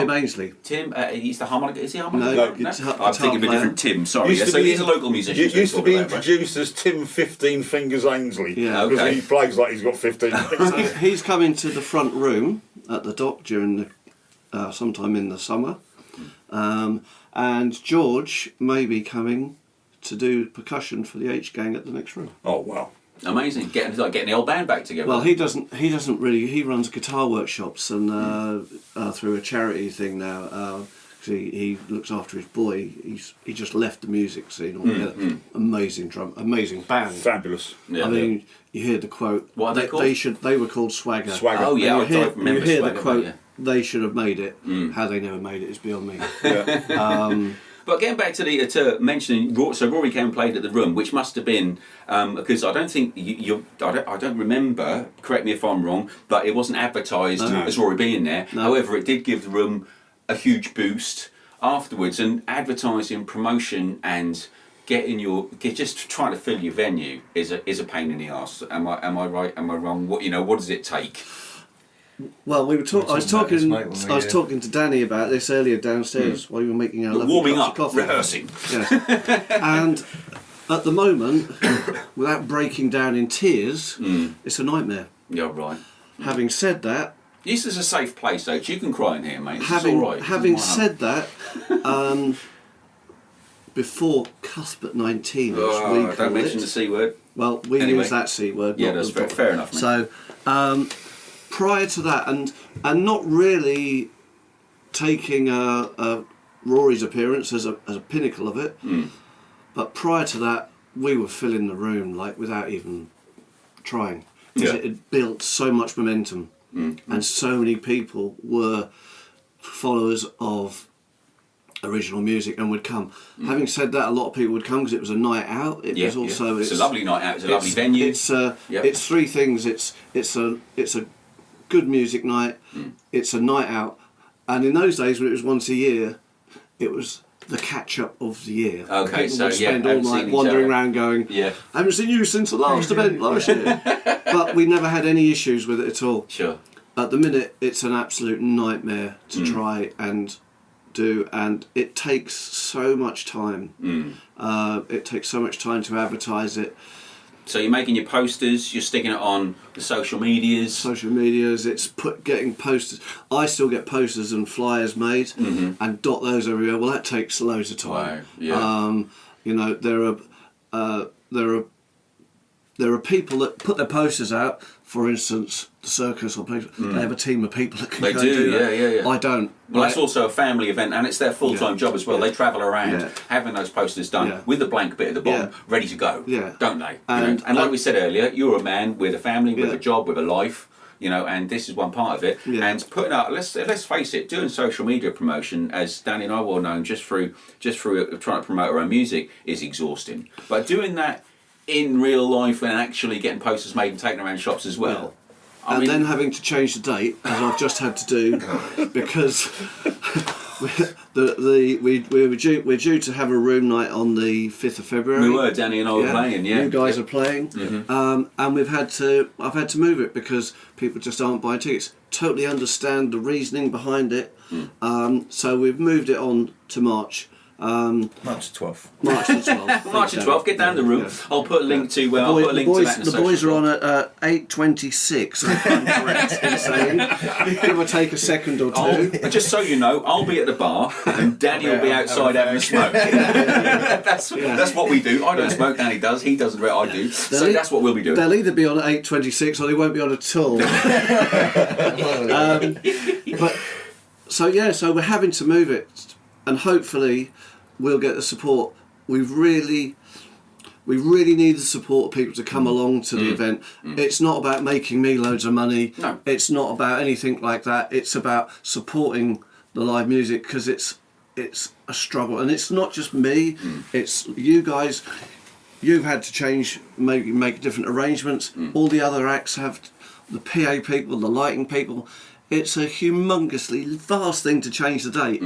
S3: Ainsley.
S1: Tim, he's the harmonica. Is he harmonica?
S3: No,
S1: I'm thinking of a different Tim. Sorry. So he's a local musician.
S2: He used to be introduced as Tim 15 Fingers Ainsley.
S3: Yeah,
S2: because he plays like he's got 15 fingers.
S3: He's coming to the front room at the dock during sometime in the summer, and George may be coming to do percussion for the H Gang at the next room.
S2: Oh wow.
S1: Amazing, getting the old band back together.
S3: Well, he doesn't really. He runs guitar workshops and through a charity thing now. He looks after his boy. He just left the music scene altogether. Amazing amazing band.
S2: Fabulous.
S1: Yeah,
S3: I mean, you hear the quote.
S1: What are they called?
S3: They were called Swagger.
S2: Swagger.
S1: Oh yeah,
S3: You
S1: remember
S3: hear
S1: Swagger,
S3: the quote.
S1: yeah.
S3: They should have made it. How they never made it is beyond me.
S2: Yeah.
S1: But getting back to to mentioning, so Rory came and played at the Room, which must have been because I don't think I don't remember. Correct me if I'm wrong, but it wasn't advertised as Rory being there.
S3: No.
S1: However, it did give the Room a huge boost afterwards, and advertising, promotion, and just trying to fill your venue is a pain in the arse. Am I right? Am I wrong? What does it take?
S3: Well, we were I was talking.
S4: I was
S3: I was talking to Danny about this earlier downstairs while you were making our lovely
S1: Warming
S3: cups
S1: up,
S3: of coffee.
S1: rehearsing.
S3: Yes. And at the moment, without breaking down in tears, it's a nightmare.
S1: Yeah, right.
S3: Having said that,
S1: This is a safe place, though. You can cry in here, mate. This is all right.
S3: Having said that, before Cuthbert 19, as we call
S1: don't mention the C word.
S3: Well, we
S1: Anyway.
S3: use that C word.
S1: Yeah,
S3: not
S1: that's
S3: the
S1: fair enough, mate.
S3: So, prior to that, and not really taking Rory's appearance as a pinnacle of it, but prior to that, we were filling the room like without even trying, because it had built so much momentum, and so many people were followers of original music and would come. Having said that, a lot of people would come because it was a night out. It was also
S1: it's a lovely night out. It's a lovely venue.
S3: It's three things. It's a good music night. It's a night out, and in those days when it was once a year, it was the catch up of the year.
S1: Okay,
S3: people
S1: so
S3: would spend all night
S1: seen
S3: wandering
S1: each other.
S3: around going,
S1: Yeah.
S3: I haven't seen you since the last event last year. But we never had any issues with it at all.
S1: Sure.
S3: At the minute, it's an absolute nightmare to try and do, and it takes so much time. It takes so much time to advertise it.
S1: So you're making your posters, you're sticking it on the social medias.
S3: Social medias, it's getting posters. I still get posters and flyers made and dot those everywhere. Well, that takes loads of time.
S1: Wow, yeah.
S3: You know, there are people that put their posters out. For instance, the circus or people, they have a team of people that can
S1: They
S3: go
S1: do,
S3: and do that.
S1: yeah.
S3: I don't.
S1: Well, that's also a family event, and it's their full-time job as well. They travel around
S3: Yeah.
S1: having those posters done
S3: Yeah.
S1: with the blank bit at the bottom,
S3: Yeah.
S1: ready to go,
S3: Yeah.
S1: don't they?
S3: And-
S1: And like we said earlier, you're a man with a family, with
S3: Yeah.
S1: a job, with a life, and this is one part of it.
S3: Yeah.
S1: And putting out, let's face it, doing social media promotion, as Danny and I well known, just through trying to promote our own music, is exhausting. But doing that in real life and actually getting posters made and taken around shops as well.
S3: And then having to change the date, as I've just had to do, because we're due to have a room night on the 5th of February.
S1: We were, Danny and I were playing, yeah.
S3: You guys are playing, and I've had to move it because people just aren't buying tickets. Totally understand the reasoning behind it, so we've moved it on to March.
S4: March 12th.
S3: March the 12th.
S1: March the 12th, get down the room.
S3: Yeah.
S1: I'll put a link to I'll put a link to that in
S3: the boys
S1: social
S3: are on
S1: blog.
S3: at 8:26. If I'm correct in saying. Give or take a second or two.
S1: Just so you know, I'll be at the bar and Danny will be outside having a smoke. That's what we do. I don't smoke, Danny does. He doesn't, I do. So that's what we'll be doing.
S3: They'll either be on at 8:26 or they won't be on at all. So we're having to move it, and hopefully we'll get the support. We really need the support of people to come along to the event. It's not about making me loads of money.
S1: No.
S3: It's not about anything like that. It's about supporting the live music, because it's a struggle, and it's not just me. It's you guys. You've had to change, make different arrangements. All the other acts have, the PA people, the lighting people. It's a humongously vast thing to change the date.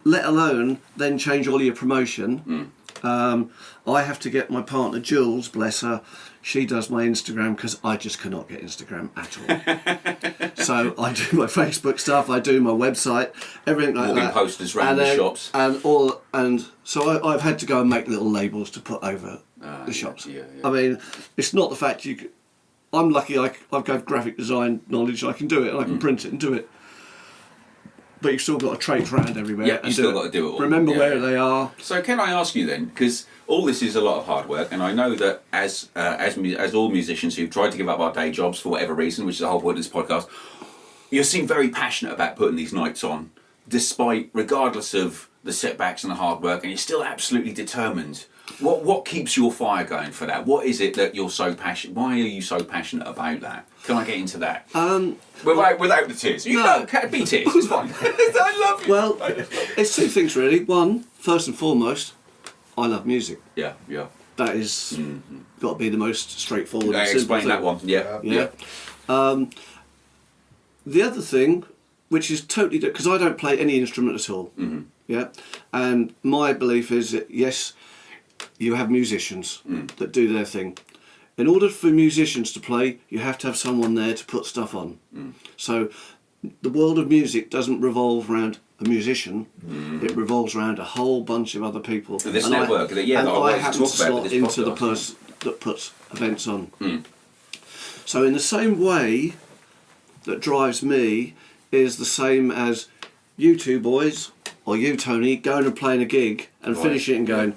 S3: Let alone then change all your promotion. I have to get my partner Jules, bless her, she does my Instagram because I just cannot get Instagram at all. So I do my Facebook stuff, I do my website, everything like
S1: Walking
S3: that.
S1: posters around the shops.
S3: And so I've had to go and make little labels to put over the shops.
S1: Yeah.
S3: I mean, it's not the fact I'm lucky I've got graphic design knowledge, I can do it and I can print it and do it. But you've still got to traipse around everywhere.
S1: Yeah, you've still got to do it all.
S3: Remember
S1: Yeah.
S3: where they are.
S1: So can I ask you then, because all this is a lot of hard work, and I know that as all musicians who've tried to give up our day jobs for whatever reason, which is the whole point of this podcast, you seem very passionate about putting these nights on, regardless of the setbacks and the hard work, and you're still absolutely determined. What keeps your fire going for that? What is it that you're so passionate? Why are you so passionate about that? Can I get into that? Without the tears. You know, be tears. It's fine. I love you.
S3: Well, it's two things really. One, first and foremost, I love music.
S1: Yeah.
S3: That is got to be the most straightforward. and simple
S1: Explain
S3: thing.
S1: that one. Yeah.
S3: The other thing, which is totally different, because I don't play any instrument at all. Yeah, and my belief is that yes, you have musicians that do their thing. In order for musicians to play, you have to have someone there to put stuff on. So the world of music doesn't revolve around a musician, it revolves around a whole bunch of other people.
S1: This
S3: And
S1: network,
S3: I happen to slot into the person that puts events on. So in the same way, that drives me is the same as you two boys, or you, Tony, going and playing a gig and finishing it and going,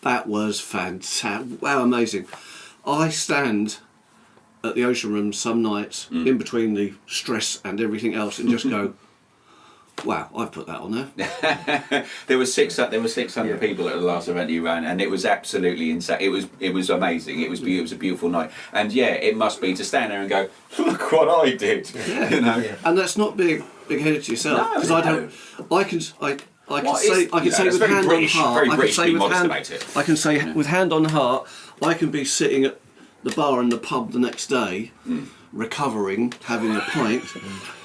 S3: that was fantastic, wow, amazing. I stand at the Ocean Room some nights, in between the stress and everything else, and just go, wow, I've put that on there.
S1: There were 600 people at the last event you ran, and it was absolutely insane. It was amazing. It was a beautiful night, and yeah, it must be to stand there and go, look what I did.
S3: Yeah.
S1: You know,
S3: and that's not being big-headed to yourself, because I don't. I can say with hand on heart. I can say with hand on heart. I can be sitting at the bar in the pub the next day, recovering, having a pint,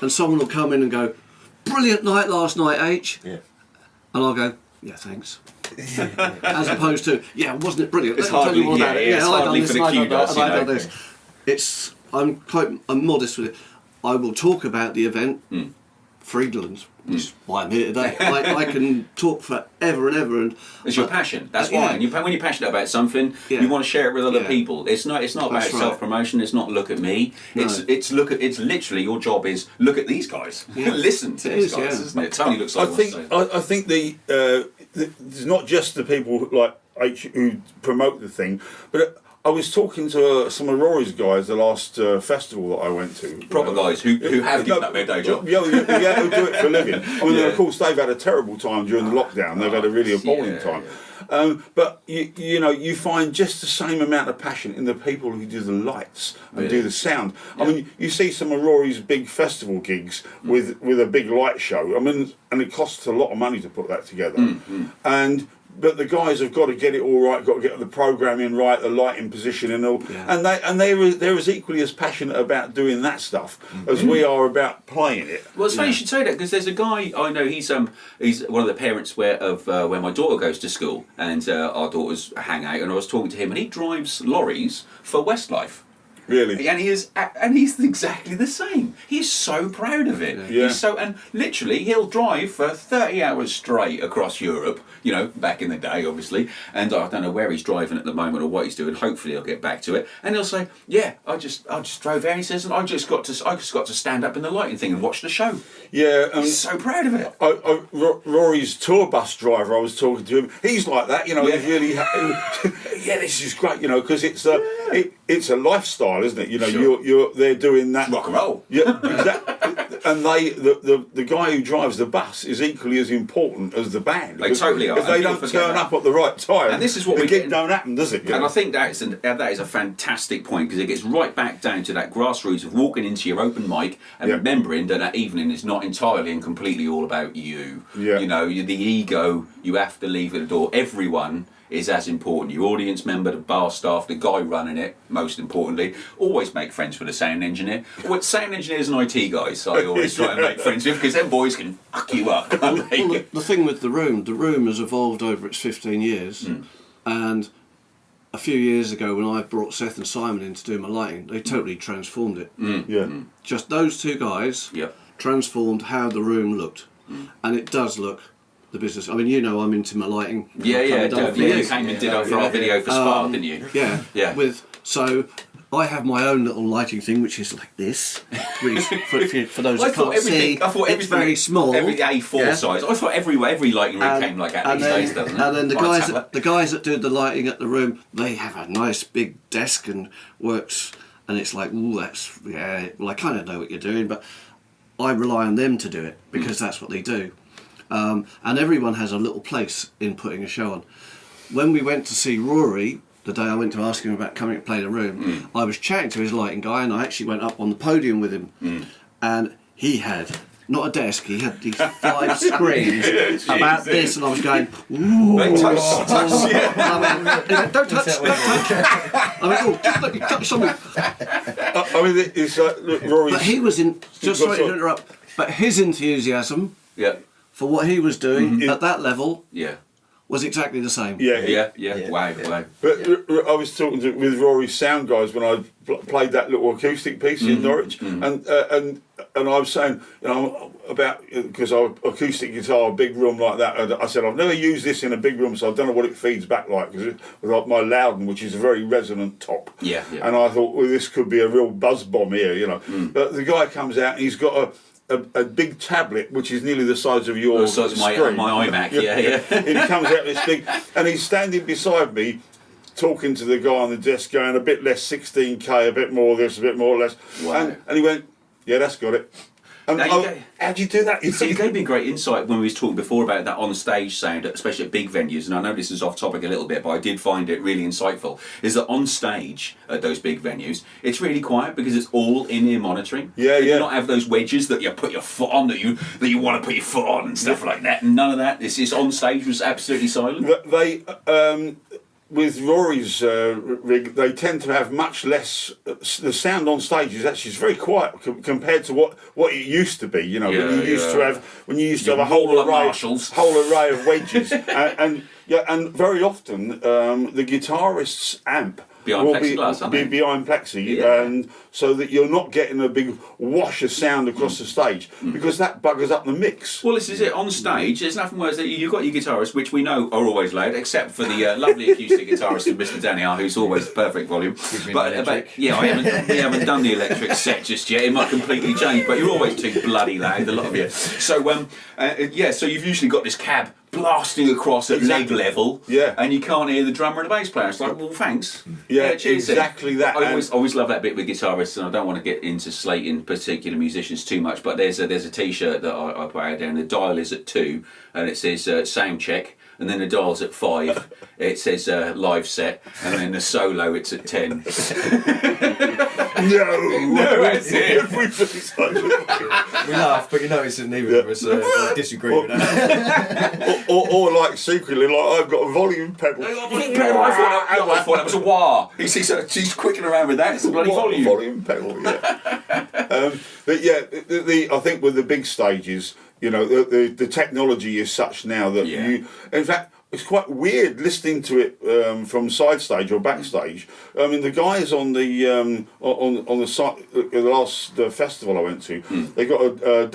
S3: and someone will come in and go, brilliant night last night, H. Yeah. And I'll go, yeah, thanks. As opposed to, yeah, wasn't it brilliant?
S1: It's hardly, it's hardly for the kudos, you
S3: know. I'm modest with it. I will talk about the event, Friedland's, which is why I'm here today. I can talk forever and ever. And
S1: it's your passion. That's why. And when you're passionate about something, you want to share it with other people. It's not about self-promotion. It's not look at me. No. It's literally your job is look at these guys. Yeah. Listen to these guys, isn't it? Tony looks like
S2: I think there's not just the people like H who promote the thing, but I was talking to some of Rory's guys the last festival that I went to.
S1: Proper guys who have given up their day job.
S2: Yeah, who do it for a living. I mean, of course, they've had a terrible time during the lockdown. They've had a really appalling time. Yeah. But you find just the same amount of passion in the people who do the lights and do the sound. I mean, you see some of Rory's big festival gigs with a big light show. I mean, and it costs a lot of money to put that together. But the guys have got to get it all right, got to get the programming right, the lighting position and all. Yeah. And they're as equally as passionate about doing that stuff as we are about playing it.
S1: Well, it's funny you should say that, because there's a guy I know. He's one of the parents where my daughter goes to school, and our daughters hang out. And I was talking to him, and he drives lorries for Westlife.
S2: Really?
S1: And he's exactly the same. He's so proud of it.
S2: Yeah.
S1: And literally he'll drive for 30 hours straight across Europe, back in the day obviously, and I don't know where he's driving at the moment or what he's doing. Hopefully I'll get back to it. And he'll say, yeah, I just drove there, and he says, I just got to stand up in the lighting thing and watch the show. Yeah. He's so proud of it.
S2: Rory's tour bus driver, I was talking to him, he's like that, he's really yeah, this is great, because it's a lifestyle, isn't it? They're doing that.
S1: Rock and roll.
S2: Yeah, exactly. And the guy who drives the bus is equally as important as the band.
S1: They totally are.
S2: If they don't turn up at the right time,
S1: and this is what
S2: the gig don't happen, does it?
S1: And I think that is a fantastic point, because it gets right back down to that grassroots of walking into your open mic and remembering that evening is not entirely and completely all about you. Yeah. The ego you have to leave at the door. Everyone is as important. Your audience member, the bar staff, the guy running it, most importantly. Always make friends with the sound engineer. Well, sound engineers and IT guys I always try to make friends with, because them boys can fuck you up, can't they?
S3: Well, the thing with the room has evolved over its 15 years. And a few years ago, when I brought Seth and Simon in to do my lighting, they totally transformed it. Just those two guys transformed how the room looked. And it does look the business. I mean, I'm into my lighting.
S1: You came and did our video for Spa, didn't you?
S3: Yeah. So I have my own little lighting thing, which is like this. For those who can't see, it's very small.
S1: Every A4 size. I thought every lighting rig came like that these days, doesn't it?
S3: And then the guys that do the lighting at the room, they have a nice big desk and works, and it's like, ooh, well, I kind of know what you're doing, but I rely on them to do it, because that's what they do. And everyone has a little place in putting a show on. When we went to see Rory, the day I went to ask him about coming to play the room, I was chatting to his lighting guy, and I actually went up on the podium with him. And he had, not a desk, he had these 5 screens about this, and I was going, ooh.
S1: Don't touch.
S3: Don't touch. I mean, look, you touch something.
S2: I mean, it's like, look, Rory's...
S3: But he was sorry to interrupt, but his enthusiasm... for what he was doing at that level was exactly the same.
S1: Yeah. Wow.
S2: But I was talking with Rory's sound guys when I played that little acoustic piece in Norwich, and I was saying, about because acoustic guitar, a big room like that. And I said I've never used this in a big room, so I don't know what it feeds back like. Because like my Loudon, which is a very resonant top, and I thought, well, this could be a real buzz bomb here, But the guy comes out and he's got a big tablet which is nearly the size of your
S1: screen. My iMac,
S2: And he comes out this big, and he's standing beside me, talking to the guy on the desk, going a bit less 16K, a bit more this, a bit more less.
S1: Wow.
S2: And he went, yeah, that's got it. And how'd you do that?
S1: You gave me a great insight when we was talking before about that on-stage sound, especially at big venues, and I know this is off topic a little bit, but I did find it really insightful, is that on stage at those big venues, it's really quiet because it's all in-ear monitoring.
S2: Yeah.
S1: You not have those wedges that you put your foot on, that you want to put your foot on and stuff like that, and none of that. It's on stage was absolutely silent.
S2: They with Rory's rig, they tend to have much less. The sound on stage is actually very quiet compared to what it used to be. When you used to have a whole array of wedges, and very often the guitarist's amp
S1: behind plexiglass,
S2: be behind plexi, and so that you're not getting a big wash of sound across the stage, because that buggers up the mix.
S1: Well, this is it. On stage, there's nothing worse. You've got your guitarists, which we know are always loud, except for the lovely acoustic guitarist of Mr. Daniel, who's always perfect volume. But we haven't done the electric set just yet. It might completely change, but you're always too bloody loud, a lot of you. So so you've usually got this cab blasting across at leg level, and you can't hear the drummer and the bass player. It's like, well, thanks. Cheers.
S2: Exactly that.
S1: I always love that bit with guitarists, and I don't want to get into slating particular musicians too much, but there's a T-shirt that I put out there, and the dial is at 2, and it says sound check, and then the dial's at 5. It says live set, and then the solo it's at 10.
S2: No,
S1: that's it.
S4: We laugh, but it's neither of us disagree with that.
S2: or like secretly, like I've got a volume pedal.
S1: I thought that was a wah. He's quicking around with that. It's a bloody volume.
S2: Volume pedal, but I think with the big stages, the technology is such now that in fact, it's quite weird listening to it from side stage or backstage. I mean, the guys on the side, the last festival I went to, they got a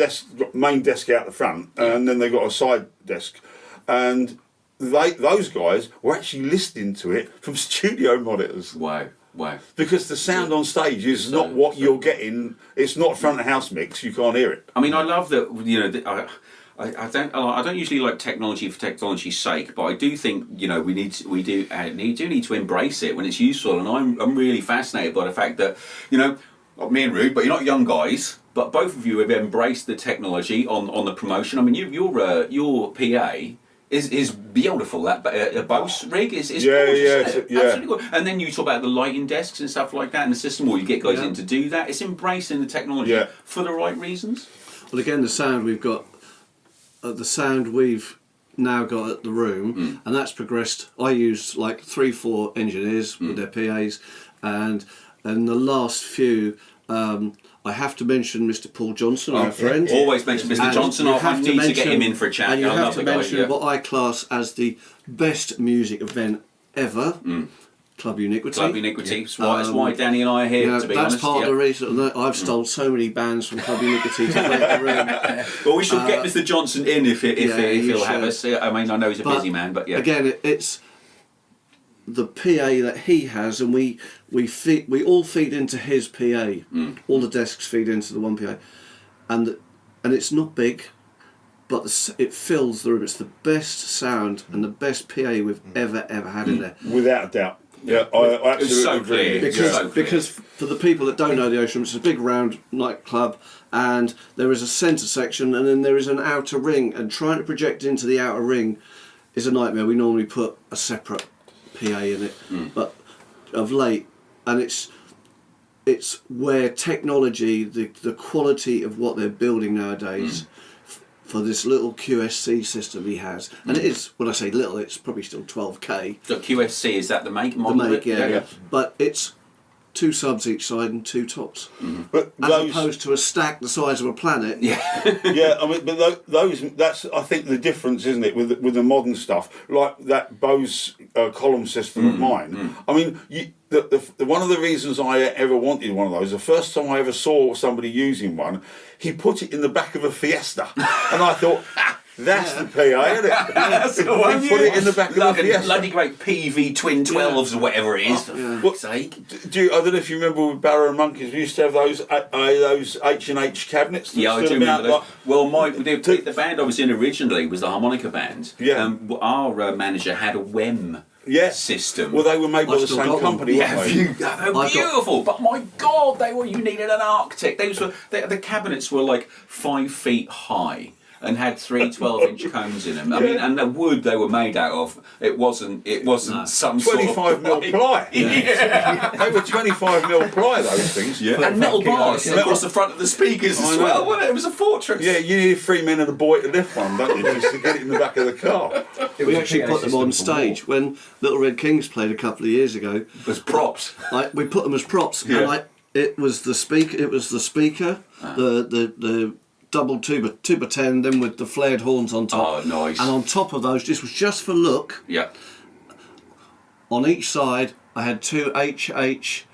S2: main desk out the front, and then they got a side desk, and those guys were actually listening to it from studio monitors.
S1: Wow.
S2: Because the sound on stage is not what you're getting. It's not front of house mix. You can't hear it.
S1: I mean, I love that. I don't usually like technology for technology's sake, but I do think we need to embrace it when it's useful, and I'm really fascinated by the fact that not me and Rude, but you're not young guys, but both of you have embraced the technology on the promotion. I mean, your PA is beautiful. That Bose rig is gorgeous. Absolutely good. And then you talk about the lighting desks and stuff like that, and the system where you get guys in to do that. It's embracing the technology for the right reasons.
S3: Well, again, the sound we've got. The sound we've now got at the room, and that's progressed. I used like 3-4 engineers with their PAs, and the last few, I have to mention Mr. Paul Johnson, our friend.
S1: Always mention Mr. Johnson. I need to get him in for a chat.
S3: And you have to mention what I class as the best music event ever. Club Uniquity.
S1: That's why Danny and I are here, to be honest.
S3: That's part of the reason that I've stole so many bands from Club Uniquity to play the room.
S1: Well, we should get Mr. Johnson in if he'll have us. I mean, I know he's a busy man, but
S3: Again, it's the PA that he has, and we all feed into his PA. All the desks feed into the one PA, and it's not big, but it fills the room. It's the best sound and the best PA we've ever had in there,
S2: without a doubt. Yeah, I absolutely agree.
S3: Because for the people that don't know the Ocean, it's a big round nightclub, and there is a centre section, and then there is an outer ring, and trying to project into the outer ring is a nightmare. We normally put a separate PA in it, but of late, and it's where technology, the quality of what they're building nowadays. For this little QSC system he has, and it is, when I say little, it's probably still 12K.
S1: So QSC, is that the make model?
S3: The make, yeah. But it's 2 subs each side and 2 tops,
S2: But
S3: as
S2: those,
S3: opposed to a stack the size of a planet.
S1: Yeah.
S2: yeah, I mean, but that's I think the difference, isn't it, with the modern stuff, like that Bose column system of mine. I mean, one of the reasons I ever wanted one of those, the first time I ever saw somebody using one, he put it in the back of a Fiesta, and I thought. That's the PA, isn't it?
S1: That's the one.
S2: Put it in the back of the Fiesta.
S1: Bloody great PV twin 12s or whatever it is. For fuck's sake.
S2: I don't know if you remember with Barrow and Monkeys, we used to have those H&H cabinets. That
S1: Yeah, I do
S2: stood
S1: remember
S2: about
S1: those. Well, the band I was in originally was the harmonica band.
S2: Yeah.
S1: Our manager had a WEM system.
S2: Well, they were made by
S3: I've
S2: the
S3: still
S2: same
S3: got one.
S2: company, weren't they?
S1: They were beautiful, but my God, you needed an architect. The cabinets were like 5 feet high. And had 3 12-inch cones in them. I mean, and the wood they were made out of, it wasn't some
S2: 25 mil ply.
S1: Yeah.
S2: They were 25 mil ply, those things.
S1: Yeah. And metal bars across the front of the speakers as well. Wasn't it? It was a fortress.
S2: Yeah, you need 3 men and a boy to lift one, don't you, just to get it in the back of the car.
S3: We actually put them on stage when Little Red Kings played a couple of years ago.
S1: As props.
S3: We put them as props,
S1: Yeah.
S3: and it was the speaker, the double tuba 10, then with the flared horns on top.
S1: Oh, nice.
S3: And on top of those, this was just for look.
S1: Yeah.
S3: On each side, I had 2 HH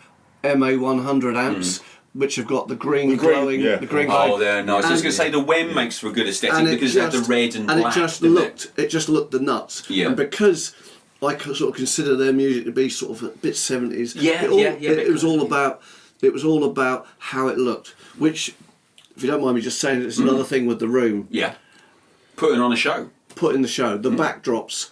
S3: MA100 amps, which have got the green glowing.
S2: yeah.
S3: The green
S1: Oh,
S3: glow.
S1: they're nice. I was
S3: And-
S1: going to say the WEM makes for a good aesthetic
S3: and it
S1: because it had the red and black.
S3: it just
S1: didn't
S3: looked. It just looked the nuts.
S1: Yeah.
S3: And because I sort of consider their music to be sort of a bit 70s.
S1: Yeah,
S3: It was all about. It was all about how it looked. Which, if you don't mind me just saying, it's another thing with the room.
S1: Yeah. Putting on a show.
S3: Put in the show, the backdrops,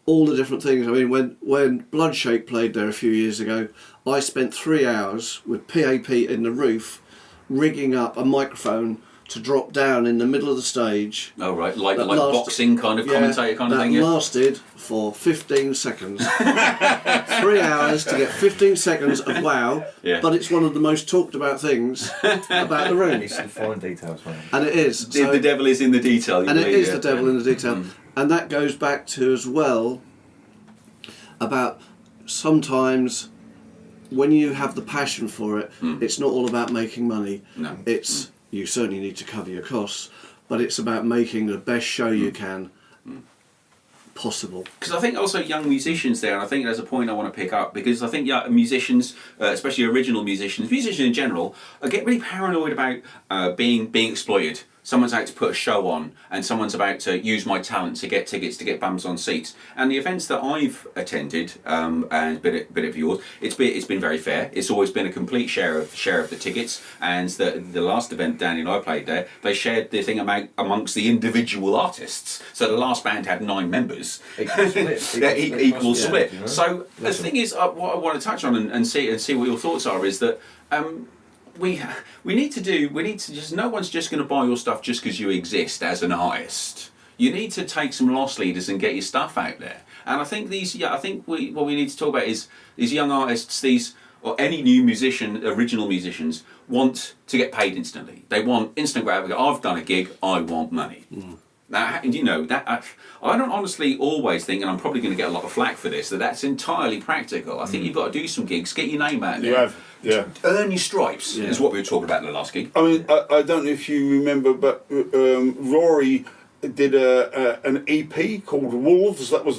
S3: all the different things. I mean, when Bloodshake played there a few years ago, I spent 3 hours with PAP in the roof, rigging up a microphone to drop down in the middle of the stage.
S1: Oh, right. Like
S3: lasted-
S1: boxing kind of commentator kind of thing.
S3: That
S1: Yeah.
S3: lasted for 15 seconds. 3 hours to get 15 seconds of wow,
S1: Yeah.
S3: but it's one of the most talked about things about the room.
S4: And it's the fine details, man.
S3: And it is.
S1: The devil is in the detail. You
S3: And it
S1: believe,
S3: is
S1: yeah.
S3: the devil in the detail. And that goes back to as well about sometimes when you have the passion for it, it's not all about making money.
S1: No.
S3: It's you certainly need to cover your costs, but it's about making the best show you can possible.
S1: Because I think also young musicians there, and I think there's a point I want to pick up, because I think musicians, especially original musicians in general, get really paranoid about being exploited. Someone's out to put a show on, and someone's about to use my talent to get tickets, to get bums on seats. And the events that I've attended, and bit of yours, it's been very fair. It's always been a complete share of the tickets. And the last event Danny and I played there, they shared the thing amongst the individual artists. So the last band had 9 members.
S4: Equal split.
S1: Equal split.
S4: You know?
S1: So the thing is, what I want to touch on and see what your thoughts are is that. We need to just, no one's just going to buy your stuff just because you exist as an artist. You need to take some loss leaders and get your stuff out there. And I think what we need to talk about is these young artists, or any new musician, original musicians, want to get paid instantly. They want instant grab. I've done a gig, I want money. Now, I don't honestly always think, and I'm probably going to get a lot of flack for this, that's entirely practical. I think you've got to do some gigs, get your name out there.
S2: You have, yeah.
S1: Earn your stripes is what we were talking about in the last gig.
S2: I mean, I don't know if you remember, but Rory did an EP called Wolves. That was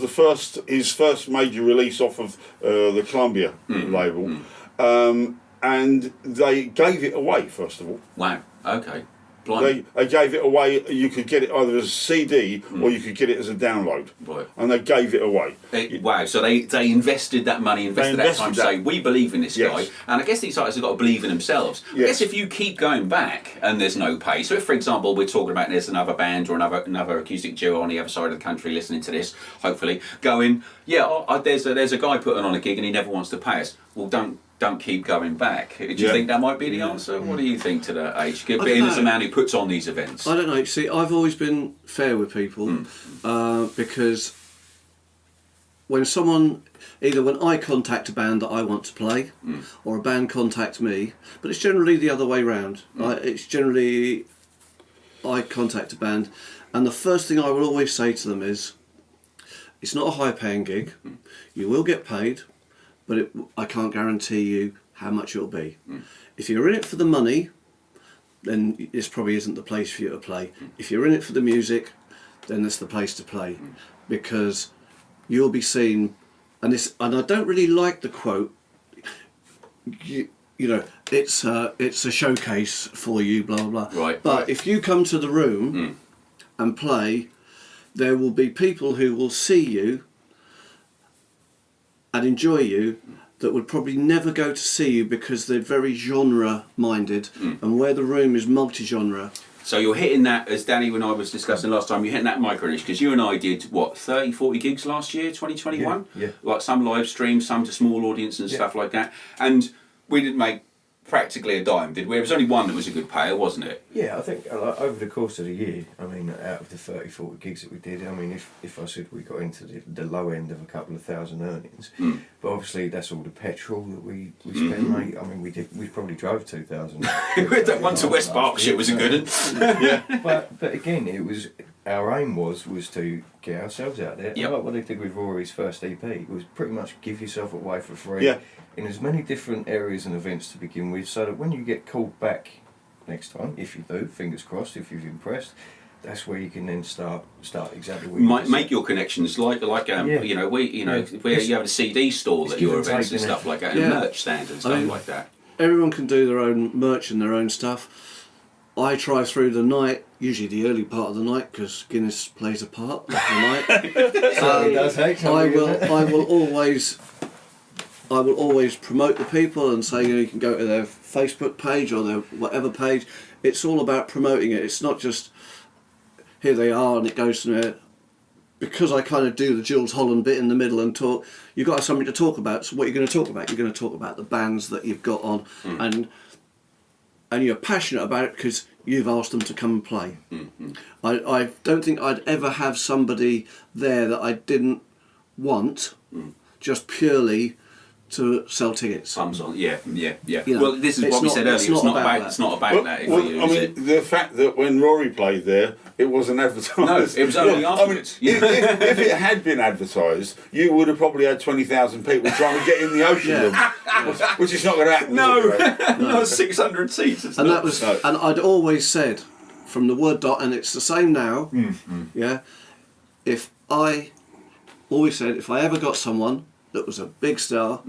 S2: his first major release off of the Columbia label. And they gave it away, first of all.
S1: Wow, okay. Blimey.
S2: They gave it away. You could get it either as a CD or you could get it as a download.
S1: Right.
S2: And they gave it away.
S1: Wow, so they invested that money, invested that time to say, we believe in this guy. And I guess these artists have got to believe in themselves. I guess if you keep going back and there's no pay, so if, for example, we're talking about there's another band or another acoustic duo on the other side of the country listening to this, hopefully, going, there's a guy putting on a gig and he never wants to pay us. Well, don't keep going back. Do you think that might be the answer? What do you think to that age? Being as a man who puts on these events.
S3: I don't know. See, I've always been fair with people because when I contact a band that I want to play, or a band contacts me, but it's generally the other way round. It's generally I contact a band, and the first thing I will always say to them is, it's not a high-paying gig. You will get paid, but I can't guarantee you how much it'll be. If you're in it for the money, then this probably isn't the place for you to play. If you're in it for the music, then it's the place to play, because you'll be seen. And I don't really like the quote. You know, it's a showcase for you, blah blah blah.
S1: Right.
S3: But if you come to the room and play, there will be people who will see you and enjoy you that would probably never go to see you because they're very genre minded, and where the room is multi-genre.
S1: So you're hitting that, as Danny and I was discussing last time, you're hitting that micro niche, because you and I did, what, 30, 40 gigs last year, 2021?
S4: Yeah.
S1: Like some live streams, some to small audience and stuff like that. And we didn't make practically a dime, did we? There was only one that was a good payer, wasn't it?
S4: Yeah, I think over the course of the year, I mean, out of the 30, 40 gigs that we did, I mean, if I said we got into the low end of a couple of thousand earnings, but obviously that's all the petrol that we spent, mate. I mean, we probably drove 2,000.
S1: That one to West Berkshire was a good one.
S4: Yeah. But again, it was, our aim was to get ourselves out there.
S1: Yep.
S4: Like what they did with Rory's first EP was pretty much give yourself away for free in as many different areas and events to begin with, so that when you get called back next time, if you do, fingers crossed, if you've impressed, that's where you can then start exactly where you
S1: Make your connections where you have a CD stall at your events and stuff like that, and merch stands and stuff like that.
S3: Everyone can do their own merch and their own stuff. I try through the night, usually the early part of the night, because Guinness plays a part of the night. I will always promote the people and say, you can go to their Facebook page or their whatever page. It's all about promoting it. It's not just here they are and it goes to there. Because I kind of do the Jules Holland bit in the middle and talk, you've got to have something to talk about. So what are you going to talk about? You're going to talk about the bands that you've got on, and you're passionate about it because you've asked them to come and play. I don't think I'd ever have somebody there that I didn't want, just purely to sell tickets.
S1: Thumbs on, yeah.
S3: You know,
S1: Well, this is what we said earlier. It's not about that.
S2: The fact that when Rory played there, it wasn't advertised.
S1: No, it was only afterwards.
S2: If it had been advertised, you would have probably had 20,000 people trying to get in the ocean room, which is not going to happen.
S1: No, 600 seats.
S3: And I'd always said from the word dot, and it's the same now. Yeah, if I ever got someone that was a big star,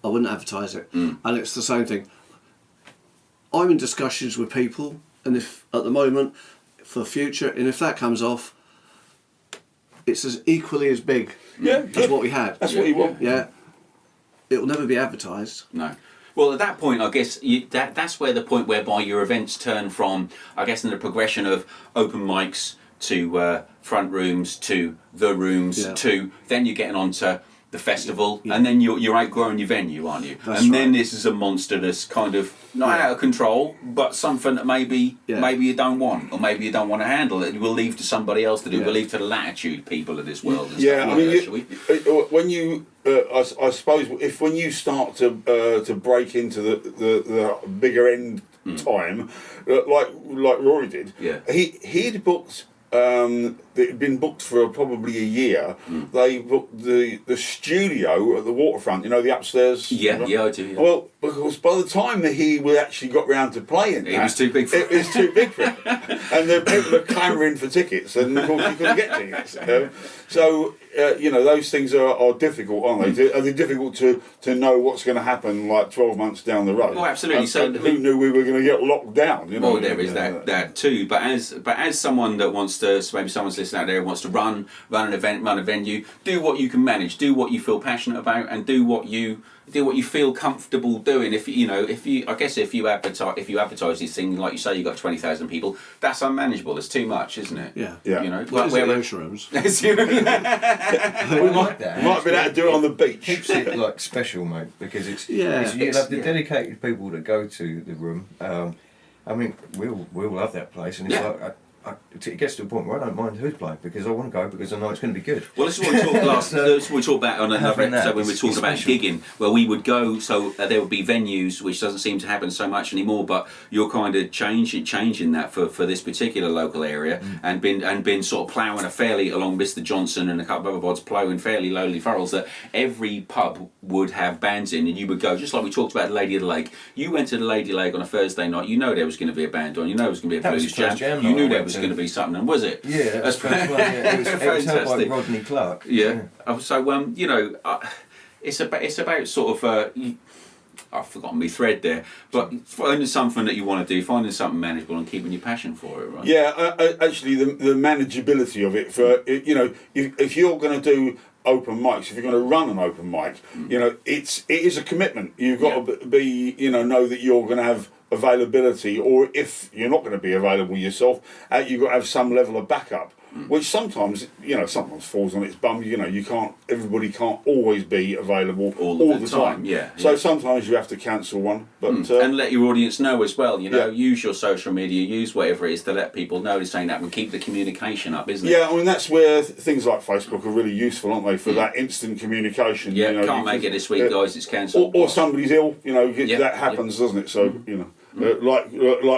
S3: I wouldn't advertise it. And it's the same thing. I'm in discussions with people, and if at the moment for the future, and if that comes off, it's as equally as big as what we had.
S2: That's what you want.
S3: Yeah, it will never be advertised.
S1: No. Well, at that point, I guess that's where the point whereby your events turn from, I guess, in the progression of open mics to front rooms to the rooms to then you're getting on to the festival, and then you're outgrowing your venue, aren't you? Then this is a monster that's kind of not out of control, but something that maybe you don't want, or maybe you don't want to handle it. We'll leave to somebody else to do. We'll leave to the latitude people of this world. And stuff like that,
S2: when you, I suppose, when you start to break into the bigger end time, like Rory did, he'd booked. It had been booked for probably a year. They booked the studio at the waterfront, the upstairs.
S1: Yeah, I do. Yeah.
S2: Well, because by the time that he actually got round to playing,
S1: it was too big for him.
S2: It was too big for him. And the people are clamouring for tickets, and of course you couldn't get tickets. So, those things are difficult, aren't they? Are they difficult to know what's going to happen like 12 months down the road?
S1: Oh, absolutely.
S2: And who knew we were going to get locked down?
S1: Well, there is that too. But as someone that wants to, so maybe someone's listening out there who wants to run an event, run a venue, do what you can manage, do what you feel passionate about, and do what you feel comfortable doing. If you advertise these things, like you say, you got 20,000 people, that's unmanageable. It's too much, isn't it?
S3: Yeah.
S1: Well,
S3: where ocean rooms.
S2: We might be able to do it on the beach.
S4: Keeps it like special, mate, because you'll have the dedicated people that go to the room. I mean, we'll love that place, and it's like it gets to a point where I don't mind who's playing because I want to go because I know it's going to be good.
S1: Well, this is what we talked this is what we talked about on another
S4: Having that
S1: episode when we
S4: is
S1: talked about
S4: special.
S1: gigging, where we would go. So there would be venues, which doesn't seem to happen so much anymore. But you're kind of changing that for this particular local area, and been sort of ploughing a fairly along Mr. Johnson and a couple of other bods ploughing fairly lowly furrows that every pub would have bands in, and you would go just like we talked about Lady of the Lake. You went to the Lady of the Lake on a Thursday night. You know there was going to be a band on. You know there was going to be a
S4: That was
S1: blues
S4: the first
S1: jam.
S4: jam
S1: You knew
S4: night I
S1: there
S4: went
S1: was
S4: to.
S1: going to be something, and was it?
S4: Yeah, that's the first one. Yeah. It was held by
S1: Fantastic.
S4: Rodney Clark.
S1: Yeah. So you know, it's about sort of. I've forgotten my thread there, but finding something that you want to do, finding something manageable, and keeping your passion for it, right?
S2: Yeah, actually, the manageability of it for you know, if you're going to do open mics, if you're going to run an open mic, you know, it is a commitment. You've got to be, you know that you're going to have availability, or if you're not going to be available yourself, you've got to have some level of backup. Which sometimes falls on its bum. You know, everybody can't always be available all the time.
S1: Yeah.
S2: So sometimes you have to cancel one, but
S1: and let your audience know as well. You know, use your social media, use whatever it is to let people know. It's saying that and keep the communication up, isn't it?
S2: yeah, I mean that's where things like Facebook are really useful, aren't they, for that instant communication?
S1: Yeah,
S2: you know,
S1: can't make it this week, guys. It's cancelled.
S2: or somebody's ill. You know, that happens, doesn't it? So you know. Like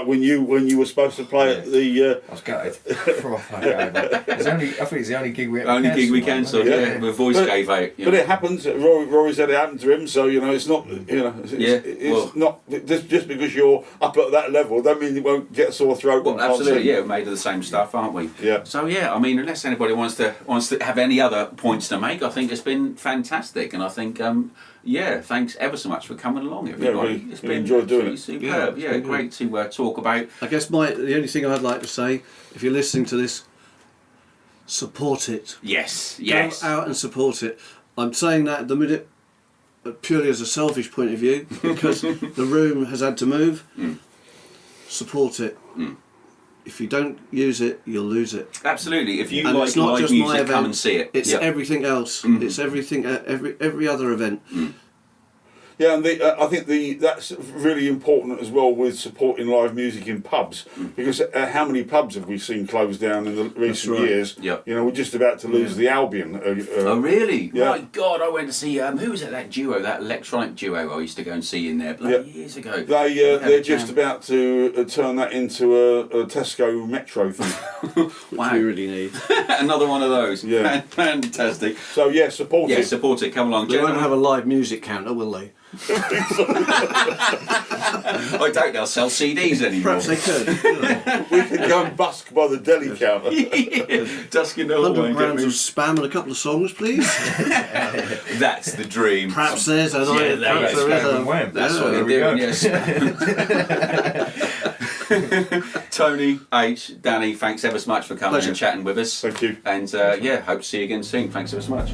S2: when you were supposed to play at the.
S4: I was gutted. Proper gutted. I think it's the only gig we
S1: cancelled. Yeah, the voice gave out.
S2: But it happens. Rory said it happened to him, so you know it's not. You know, it's not just because you're up at that level. Don't mean you won't get a sore throat.
S1: Well, absolutely. Yeah, we're made of the same stuff, aren't we?
S2: Yeah.
S1: So yeah, I mean, unless anybody wants to have any other points to make, I think it's been fantastic, and I think. Thanks ever so much for coming along, everybody.
S2: Really,
S1: it's been
S2: enjoyed doing it.
S1: superb. Yeah, great to talk about.
S3: I guess the only thing I'd like to say, if you're listening to this, support it.
S1: Yes.
S3: Go out and support it. I'm saying that at the minute purely as a selfish point of view because the room has had to move. Support it. If you don't use it, you'll lose it.
S1: Absolutely. If you
S3: And
S1: like
S3: it's not
S1: live
S3: just my
S1: music,
S3: event,
S1: come and see it.
S3: It's everything else. It's everything. Every other event.
S2: Yeah, and I think that's really important as well with supporting live music in pubs because how many pubs have we seen closed down in the recent years?
S1: Yep.
S2: You know, we're just about to lose the Albion.
S1: Oh really?
S2: Yeah.
S1: My God! I went to see who was it? That duo, that electronic duo I used to go and see in there years ago.
S2: They're just about to turn that into a Tesco Metro thing.
S1: Wow.
S3: We really need.
S1: Another one of those.
S2: Yeah.
S1: Fantastic.
S2: So yeah, support it.
S1: Yeah, support it. Come along.
S3: They won't have a live music counter, will they?
S1: I doubt they'll sell CDs anymore.
S3: Perhaps they could.
S2: We can go and busk by the deli counter.
S1: Dusk in the hallway
S3: 100
S1: and get
S3: grams
S1: me.
S3: of spam and a couple of songs, please.
S1: That's the dream.
S3: Perhaps there's an
S1: Yeah,
S3: perhaps there is
S4: Spam
S3: a.
S4: and wham.
S1: That's
S3: Yeah.
S1: what
S4: there
S1: they're
S4: we
S1: doing, yes. Tony, H, Danny, thanks ever so much for coming
S3: Pleasure.
S1: and chatting with us.
S2: Thank you.
S1: And hope to see you again soon. Thanks ever so much.